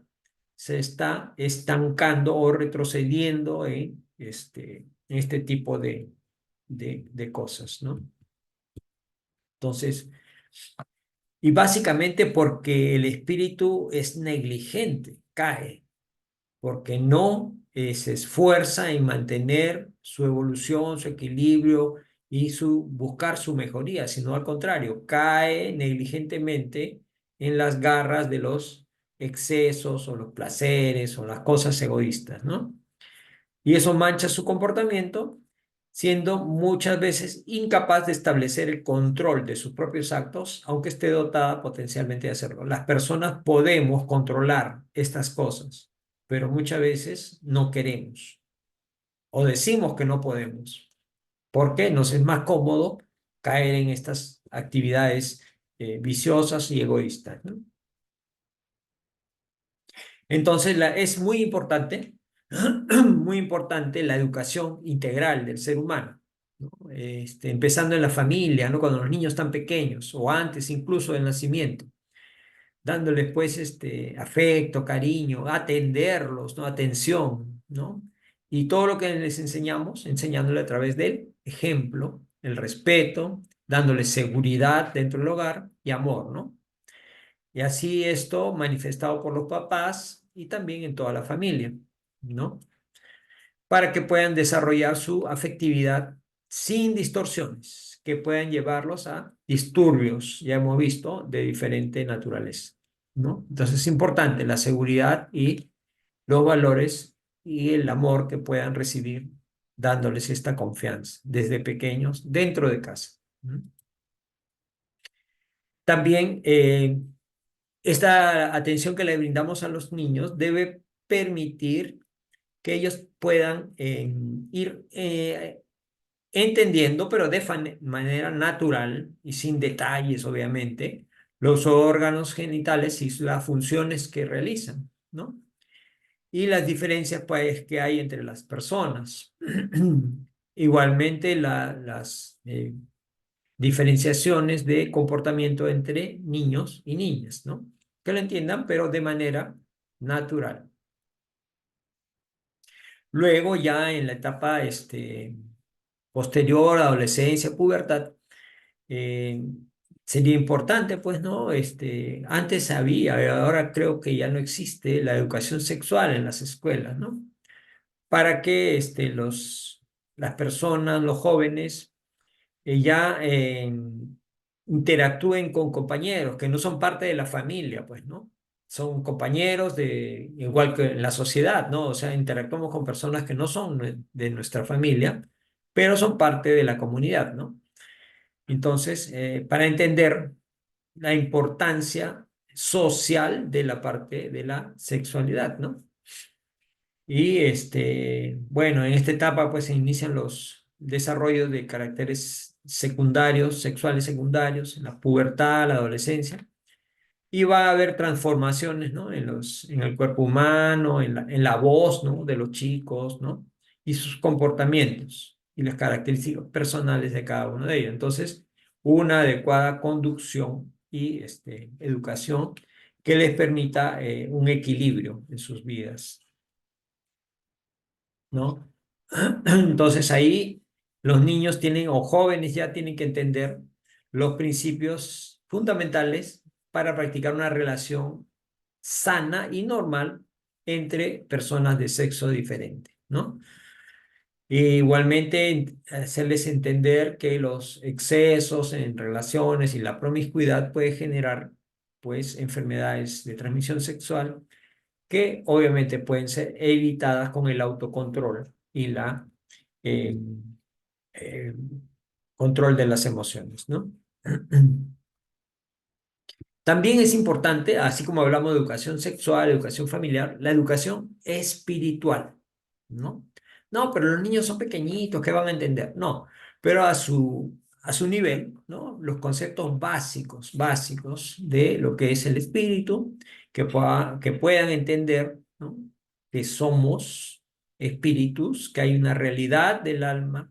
se está estancando o retrocediendo en este tipo de cosas, ¿no? Entonces, y básicamente porque el espíritu es negligente, cae, porque no se esfuerza en mantener su evolución, su equilibrio y buscar su mejoría, sino al contrario, cae negligentemente en las garras de los excesos o los placeres o las cosas egoístas, ¿no? Y eso mancha su comportamiento, siendo muchas veces incapaz de establecer el control de sus propios actos, aunque esté dotada potencialmente de hacerlo. Las personas podemos controlar estas cosas, pero muchas veces no queremos o decimos que no podemos, porque nos es más cómodo caer en estas actividades viciosas y egoístas, ¿no? Entonces, es muy importante, muy importante la educación integral del ser humano, ¿no? Empezando en la familia, ¿no? Cuando los niños están pequeños o antes incluso del nacimiento, dándoles pues afecto, cariño, atenderlos, ¿no? Atención, ¿no? Y todo lo que les enseñamos, enseñándole a través del ejemplo, el respeto, dándoles seguridad dentro del hogar y amor, ¿no? Y así esto manifestado por los papás y también en toda la familia, ¿no? Para que puedan desarrollar su afectividad sin distorsiones, que puedan llevarlos a disturbios, ya hemos visto, de diferente naturaleza, ¿no? Entonces es importante la seguridad y los valores y el amor que puedan recibir dándoles esta confianza desde pequeños dentro de casa, ¿no? También esta atención que le brindamos a los niños debe permitir que ellos puedan ir entendiendo, pero de manera natural y sin detalles, obviamente, los órganos genitales y las funciones que realizan, ¿no? Y las diferencias, pues, que hay entre las personas. Igualmente, las diferenciaciones de comportamiento entre niños y niñas, ¿no? Que lo entiendan, pero de manera natural. Luego, ya en la etapa posterior, adolescencia, pubertad, eh, sería importante, pues, ¿no? Antes había, ahora creo que ya no existe la educación sexual en las escuelas, ¿no? Para que las personas, los jóvenes, ya interactúen con compañeros que no son parte de la familia, pues, ¿no? Son compañeros igual que en la sociedad, ¿no? O sea, interactuamos con personas que no son de nuestra familia, pero son parte de la comunidad, ¿no? Entonces, para entender la importancia social de la parte de la sexualidad, ¿no? Y bueno, en esta etapa pues se inician los desarrollos de caracteres secundarios, sexuales secundarios, en la pubertad, la adolescencia, y va a haber transformaciones, ¿no? En el cuerpo humano, en la voz, ¿no? De los chicos, ¿no? Y sus comportamientos y las características personales de cada uno de ellos. Entonces, una adecuada conducción y educación que les permita un equilibrio en sus vidas, ¿no? Entonces ahí los niños tienen, o jóvenes ya tienen que entender los principios fundamentales para practicar una relación sana y normal entre personas de sexo diferente, ¿no? E igualmente hacerles entender que los excesos en relaciones y la promiscuidad puede generar pues enfermedades de transmisión sexual que obviamente pueden ser evitadas con el autocontrol y la eh, eh, control de las emociones, ¿no? También es importante, así como hablamos de educación sexual, educación familiar, la educación espiritual, ¿no? No, pero los niños son pequeñitos, ¿qué van a entender? No, pero a su nivel, ¿no? Los conceptos básicos de lo que es el espíritu, que puedan entender, ¿no? Que somos espíritus, que hay una realidad del alma,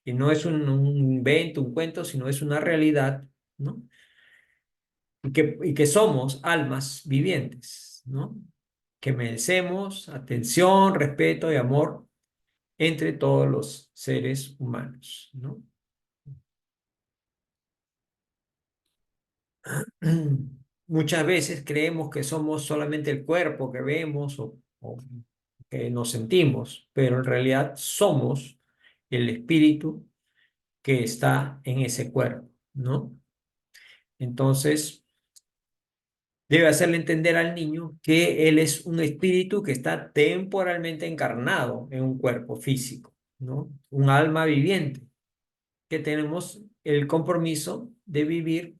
que no es un invento, un cuento, sino es una realidad, ¿no? Y que somos almas vivientes, ¿no? Que merecemos atención, respeto y amor entre todos los seres humanos, ¿no? Muchas veces creemos que somos solamente el cuerpo que vemos o que nos sentimos, pero en realidad somos el espíritu que está en ese cuerpo, ¿no? Entonces, debe hacerle entender al niño que él es un espíritu que está temporalmente encarnado en un cuerpo físico, ¿no? Un alma viviente, que tenemos el compromiso de vivir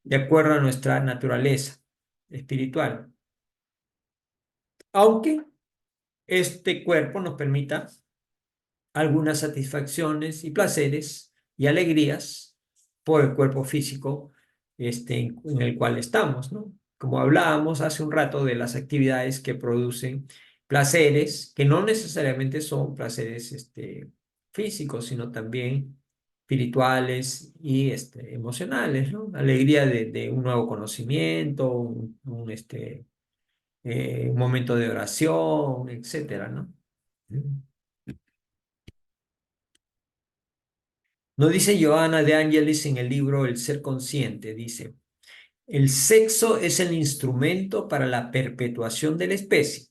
de acuerdo a nuestra naturaleza espiritual, aunque este cuerpo nos permita algunas satisfacciones y placeres y alegrías por el cuerpo físico en el cual estamos, ¿no? Como hablábamos hace un rato de las actividades que producen placeres, que no necesariamente son placeres físicos, sino también espirituales y emocionales, ¿no? Alegría de un nuevo conocimiento, un momento de oración, etcétera, ¿no? Nos dice Johanna de Angelis en el libro El ser consciente, dice, el sexo es el instrumento para la perpetuación de la especie,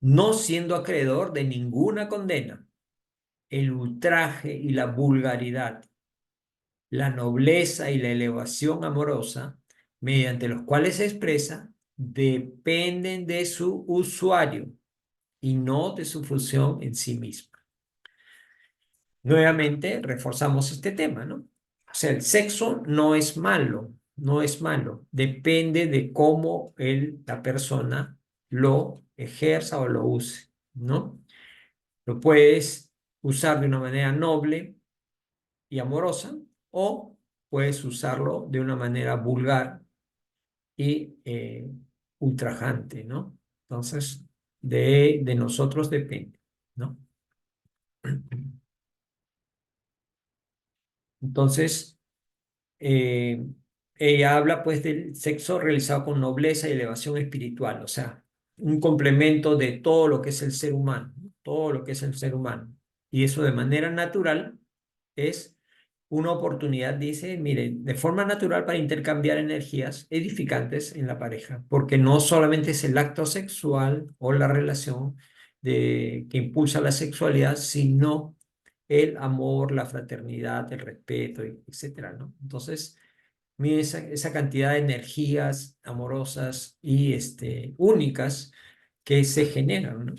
no siendo acreedor de ninguna condena. El ultraje y la vulgaridad, la nobleza y la elevación amorosa, mediante los cuales se expresa, dependen de su usuario y no de su función en sí misma. Nuevamente reforzamos este tema, ¿no? O sea, el sexo no es malo, no es malo. Depende de cómo la persona lo ejerza o lo use, ¿no? Lo puedes usar de una manera noble y amorosa o puedes usarlo de una manera vulgar y ultrajante, ¿no? Entonces, de nosotros depende, ¿no? Entonces, eh, ella habla pues del sexo realizado con nobleza y elevación espiritual, o sea, un complemento de todo lo que es el ser humano, ¿no? Todo lo que es el ser humano. Y eso de manera natural es una oportunidad, dice, mire, de forma natural para intercambiar energías edificantes en la pareja, porque no solamente es el acto sexual o la relación que impulsa la sexualidad, sino el amor, la fraternidad, el respeto, etcétera, ¿no? Entonces, mire esa cantidad de energías amorosas y únicas que se generan, ¿no?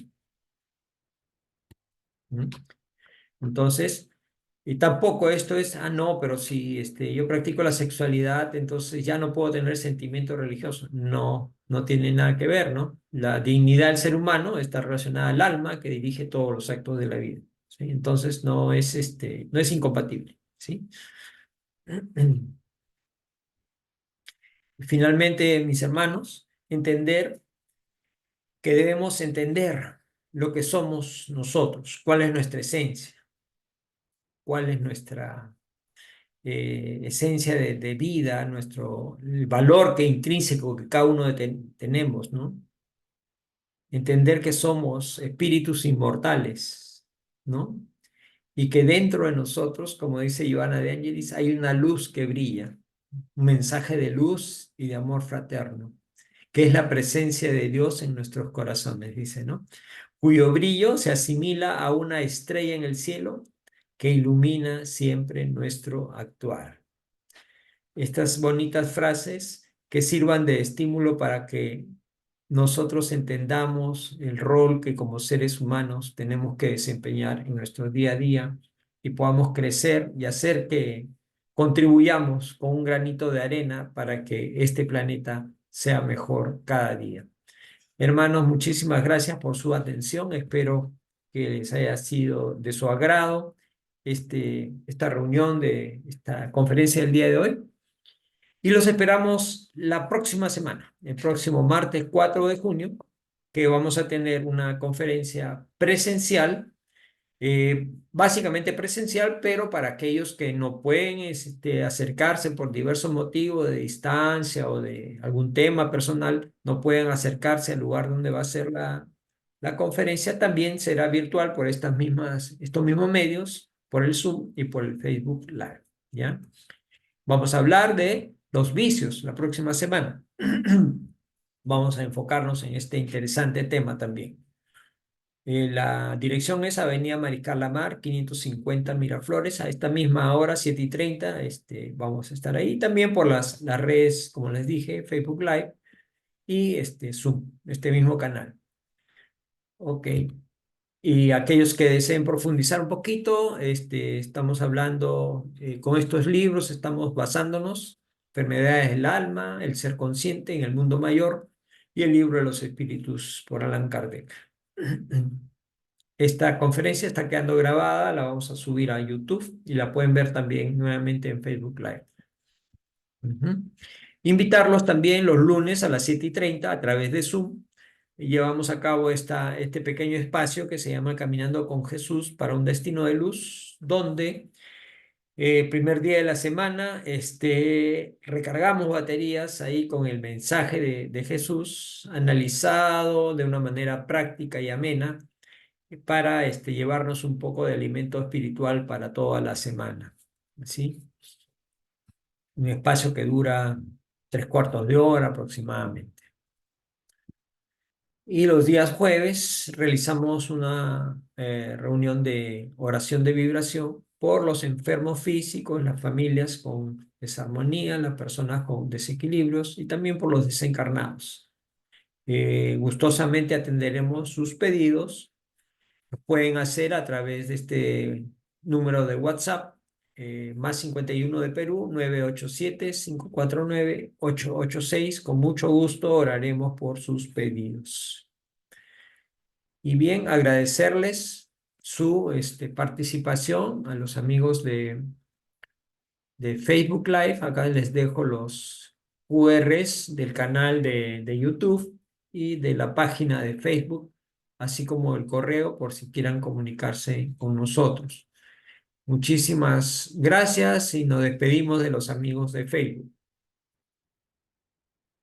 ¿Mm? Entonces, y tampoco esto es, no, pero si yo practico la sexualidad, entonces ya no puedo tener sentimiento religioso. No, no tiene nada que ver, ¿no? La dignidad del ser humano está relacionada al alma que dirige todos los actos de la vida, ¿sí? Entonces no es incompatible, ¿sí? Finalmente, mis hermanos, entender que debemos entender lo que somos nosotros, cuál es nuestra esencia, cuál es nuestra esencia de vida, el valor que intrínseco que cada uno tenemos, ¿no? Entender que somos espíritus inmortales, ¿no? Y que dentro de nosotros, como dice Giovanna de Angelis, hay una luz que brilla, un mensaje de luz y de amor fraterno, que es la presencia de Dios en nuestros corazones, dice, ¿no? Cuyo brillo se asimila a una estrella en el cielo que ilumina siempre nuestro actuar. Estas bonitas frases que sirvan de estímulo para que nosotros entendamos el rol que como seres humanos tenemos que desempeñar en nuestro día a día y podamos crecer y hacer que contribuyamos con un granito de arena para que este planeta sea mejor cada día. Hermanos, muchísimas gracias por su atención. Espero que les haya sido de su agrado esta reunión de esta conferencia del día de hoy. Y los esperamos la próxima semana, el próximo martes 4 de junio, que vamos a tener una conferencia presencial, básicamente presencial, pero para aquellos que no pueden acercarse por diversos motivos de distancia o de algún tema personal, no pueden acercarse al lugar donde va a ser la conferencia, también será virtual por estos mismos medios, por el Zoom y por el Facebook Live, ¿ya? Vamos a hablar de los vicios la próxima semana. Vamos a enfocarnos en este interesante tema también. La dirección es Avenida Mariscal Lamar, 550 Miraflores, a esta misma hora, 7:30, vamos a estar ahí. También por las redes, como les dije, Facebook Live y Zoom, este mismo canal. Ok. Y aquellos que deseen profundizar un poquito, estamos hablando con estos libros, estamos basándonos, Enfermedades del alma, El ser consciente en el mundo mayor y el libro de los espíritus por Allan Kardec. Esta conferencia está quedando grabada, la vamos a subir a YouTube y la pueden ver también nuevamente en Facebook Live. Ujú. Invitarlos también los lunes a las 7:30 a través de Zoom. Y llevamos a cabo este pequeño espacio que se llama Caminando con Jesús para un destino de luz, donde primer día de la semana recargamos baterías ahí con el mensaje de Jesús analizado de una manera práctica y amena para llevarnos un poco de alimento espiritual para toda la semana. ¿Sí? Un espacio que dura 3/4 de hora aproximadamente. Y los días jueves realizamos una reunión de oración de vibración por los enfermos físicos, las familias con desarmonía, las personas con desequilibrios y también por los desencarnados. Gustosamente atenderemos sus pedidos. Lo pueden hacer a través de este número de WhatsApp, +51 de Perú, 987-549-886. Con mucho gusto oraremos por sus pedidos. Y bien, agradecerles su participación a los amigos de Facebook Live. Acá les dejo los QRs del canal de YouTube y de la página de Facebook, así como el correo por si quieran comunicarse con nosotros. Muchísimas gracias y nos despedimos de los amigos de Facebook.